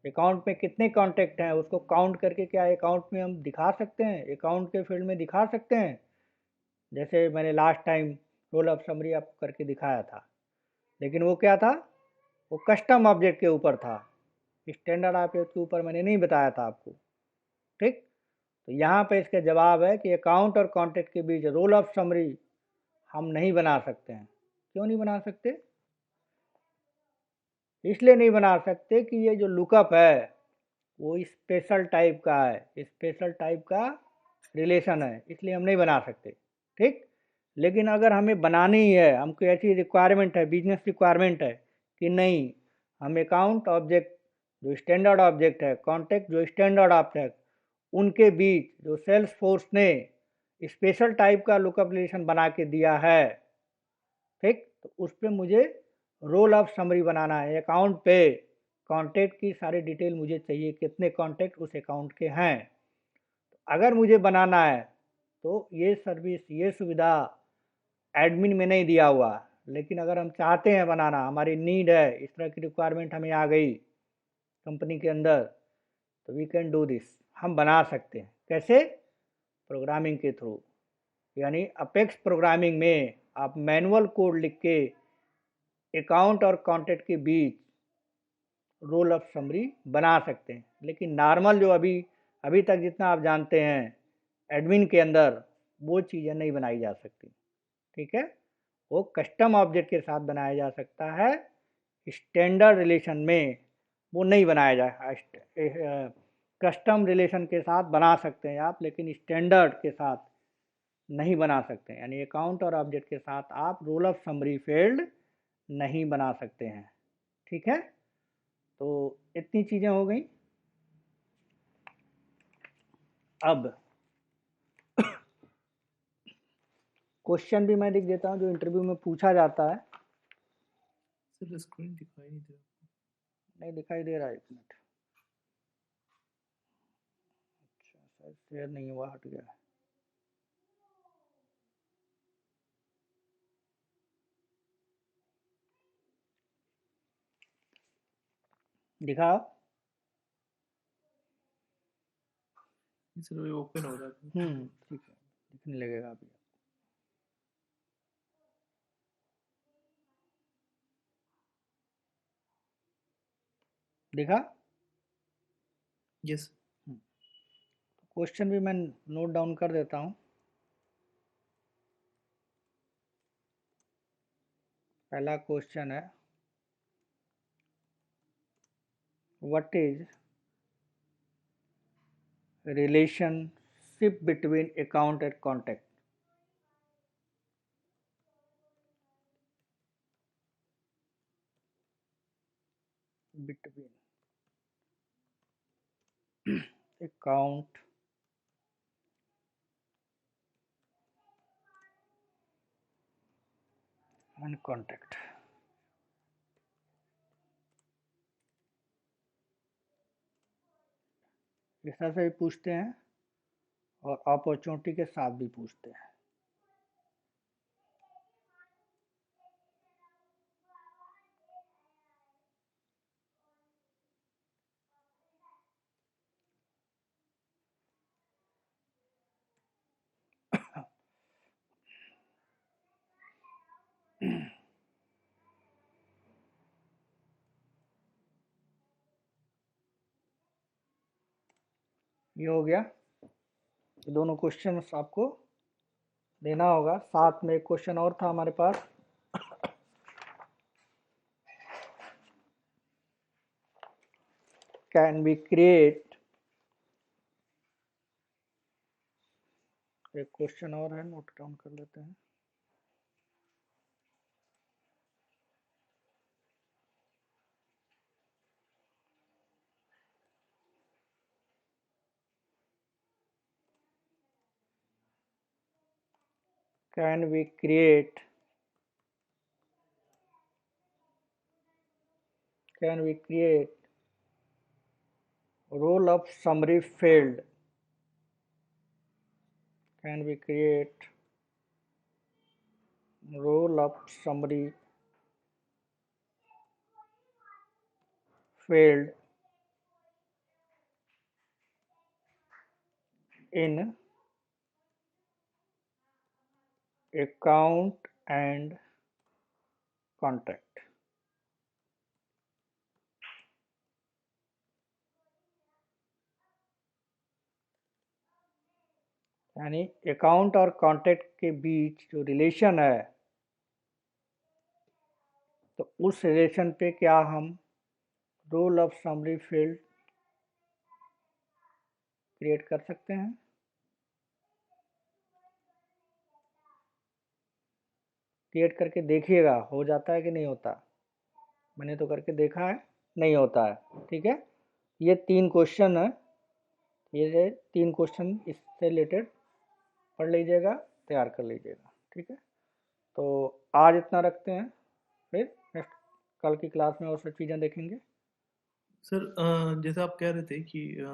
अकाउंट में, कितने कॉन्टैक्ट हैं उसको काउंट करके क्या अकाउंट में हम दिखा सकते हैं, अकाउंट के फील्ड में दिखा सकते हैं, जैसे मैंने last time roll of summary आपको करके दिखाया था। लेकिन वो क्या था, वो कस्टम ऑब्जेक्ट के ऊपर था, स्टैंडर्ड ऑब्जेक्ट के ऊपर मैंने नहीं बताया था आपको, ठीक। तो यहाँ पे इसका जवाब है कि अकाउंट और कॉन्टैक्ट के बीच रोल ऑफ समरी हम नहीं बना सकते हैं। क्यों नहीं बना सकते, इसलिए नहीं बना सकते कि ये जो लुकअप है वो स्पेशल टाइप का है, स्पेशल टाइप का रिलेशन है, इसलिए हम नहीं बना सकते, ठीक। लेकिन अगर हमें बनानी ही है, हमको ऐसी रिक्वायरमेंट है, बिजनेस रिक्वायरमेंट है कि नहीं, हम अकाउंट ऑब्जेक्ट जो स्टैंडर्ड ऑब्जेक्ट है, कॉन्टैक्ट जो स्टैंडर्ड ऑब्जेक्ट, उनके बीच जो सेल्स फोर्स ने स्पेशल टाइप का लुकअप रिलेशन बना के दिया है, ठीक, तो उस पर मुझे रोल ऑफ समरी बनाना है। अकाउंट पे कॉन्टैक्ट की सारी डिटेल मुझे चाहिए, कितने कॉन्टैक्ट उस अकाउंट के हैं। अगर मुझे बनाना है तो ये सर्विस, ये सुविधा एडमिन में नहीं दिया हुआ, लेकिन अगर हम चाहते हैं बनाना, हमारी नीड है, इस तरह की रिक्वायरमेंट हमें आ गई कंपनी के अंदर, तो वी कैन डू दिस, हम बना सकते हैं। कैसे, प्रोग्रामिंग के थ्रू, यानी अपेक्स प्रोग्रामिंग में आप मैनुअल कोड लिख के अकाउंट और कॉन्टैक्ट के बीच रोल ऑफ समरी बना सकते हैं। लेकिन नॉर्मल जो अभी अभी तक जितना आप जानते हैं एडमिन के अंदर, वो चीज़ें नहीं बनाई जा सकती, ठीक है। वो कस्टम ऑब्जेक्ट के साथ बनाया जा सकता है, स्टैंडर्ड रिलेशन में वो नहीं बनाया जाए। कस्टम रिलेशन के साथ बना सकते हैं आप, लेकिन स्टैंडर्ड के साथ नहीं बना सकते, यानी अकाउंट और ऑब्जेक्ट के साथ आप रोल ऑफ समरी फील्ड नहीं बना सकते हैं, ठीक है। तो इतनी चीज़ें हो गई। अब क्वेश्चन भी मैं लिख देता हूँ जो इंटरव्यू में पूछा जाता है। सर स्क्रीन दिखाई नहीं दे रहा। नहीं दिखाई दे रहा है, 1 मिनट, अच्छा सर शेयर नहीं हुआ, हट गया। दिखाओ। सर वो ओपन हो रहा था। ठीक है, दिखने लगेगा अभी। दिखा? यस। क्वेश्चन भी मैं नोट डाउन कर देता हूँ। पहला क्वेश्चन है, what is relationship between account and contact? Between account and contact. इस तरह से भी पूछते हैं और अपॉर्चुनिटी के साथ भी पूछते हैं। ये हो गया। ये दोनों क्वेश्चन आपको देना होगा। साथ में एक क्वेश्चन और था हमारे पास, कैन वी क्रिएट, एक क्वेश्चन और है, नोट डाउन कर लेते हैं। Can we create, can we create roll up summary field, can we create roll up summary field in account and contact? यानी अकाउंट और कॉन्टैक्ट के बीच जो रिलेशन है, तो उस रिलेशन पे क्या हम roll of summary field create कर सकते हैं? क्रिएट करके देखिएगा हो जाता है कि नहीं होता। मैंने तो करके देखा है, नहीं होता है। ठीक है, ये 3 क्वेश्चन है, ये 3 क्वेश्चन इससे रिलेटेड पढ़ लीजिएगा, तैयार कर लीजिएगा। ठीक है, तो आज इतना रखते हैं, फिर नेक्स्ट कल की क्लास में और सब चीज़ें देखेंगे। सर जैसे आप कह रहे थे कि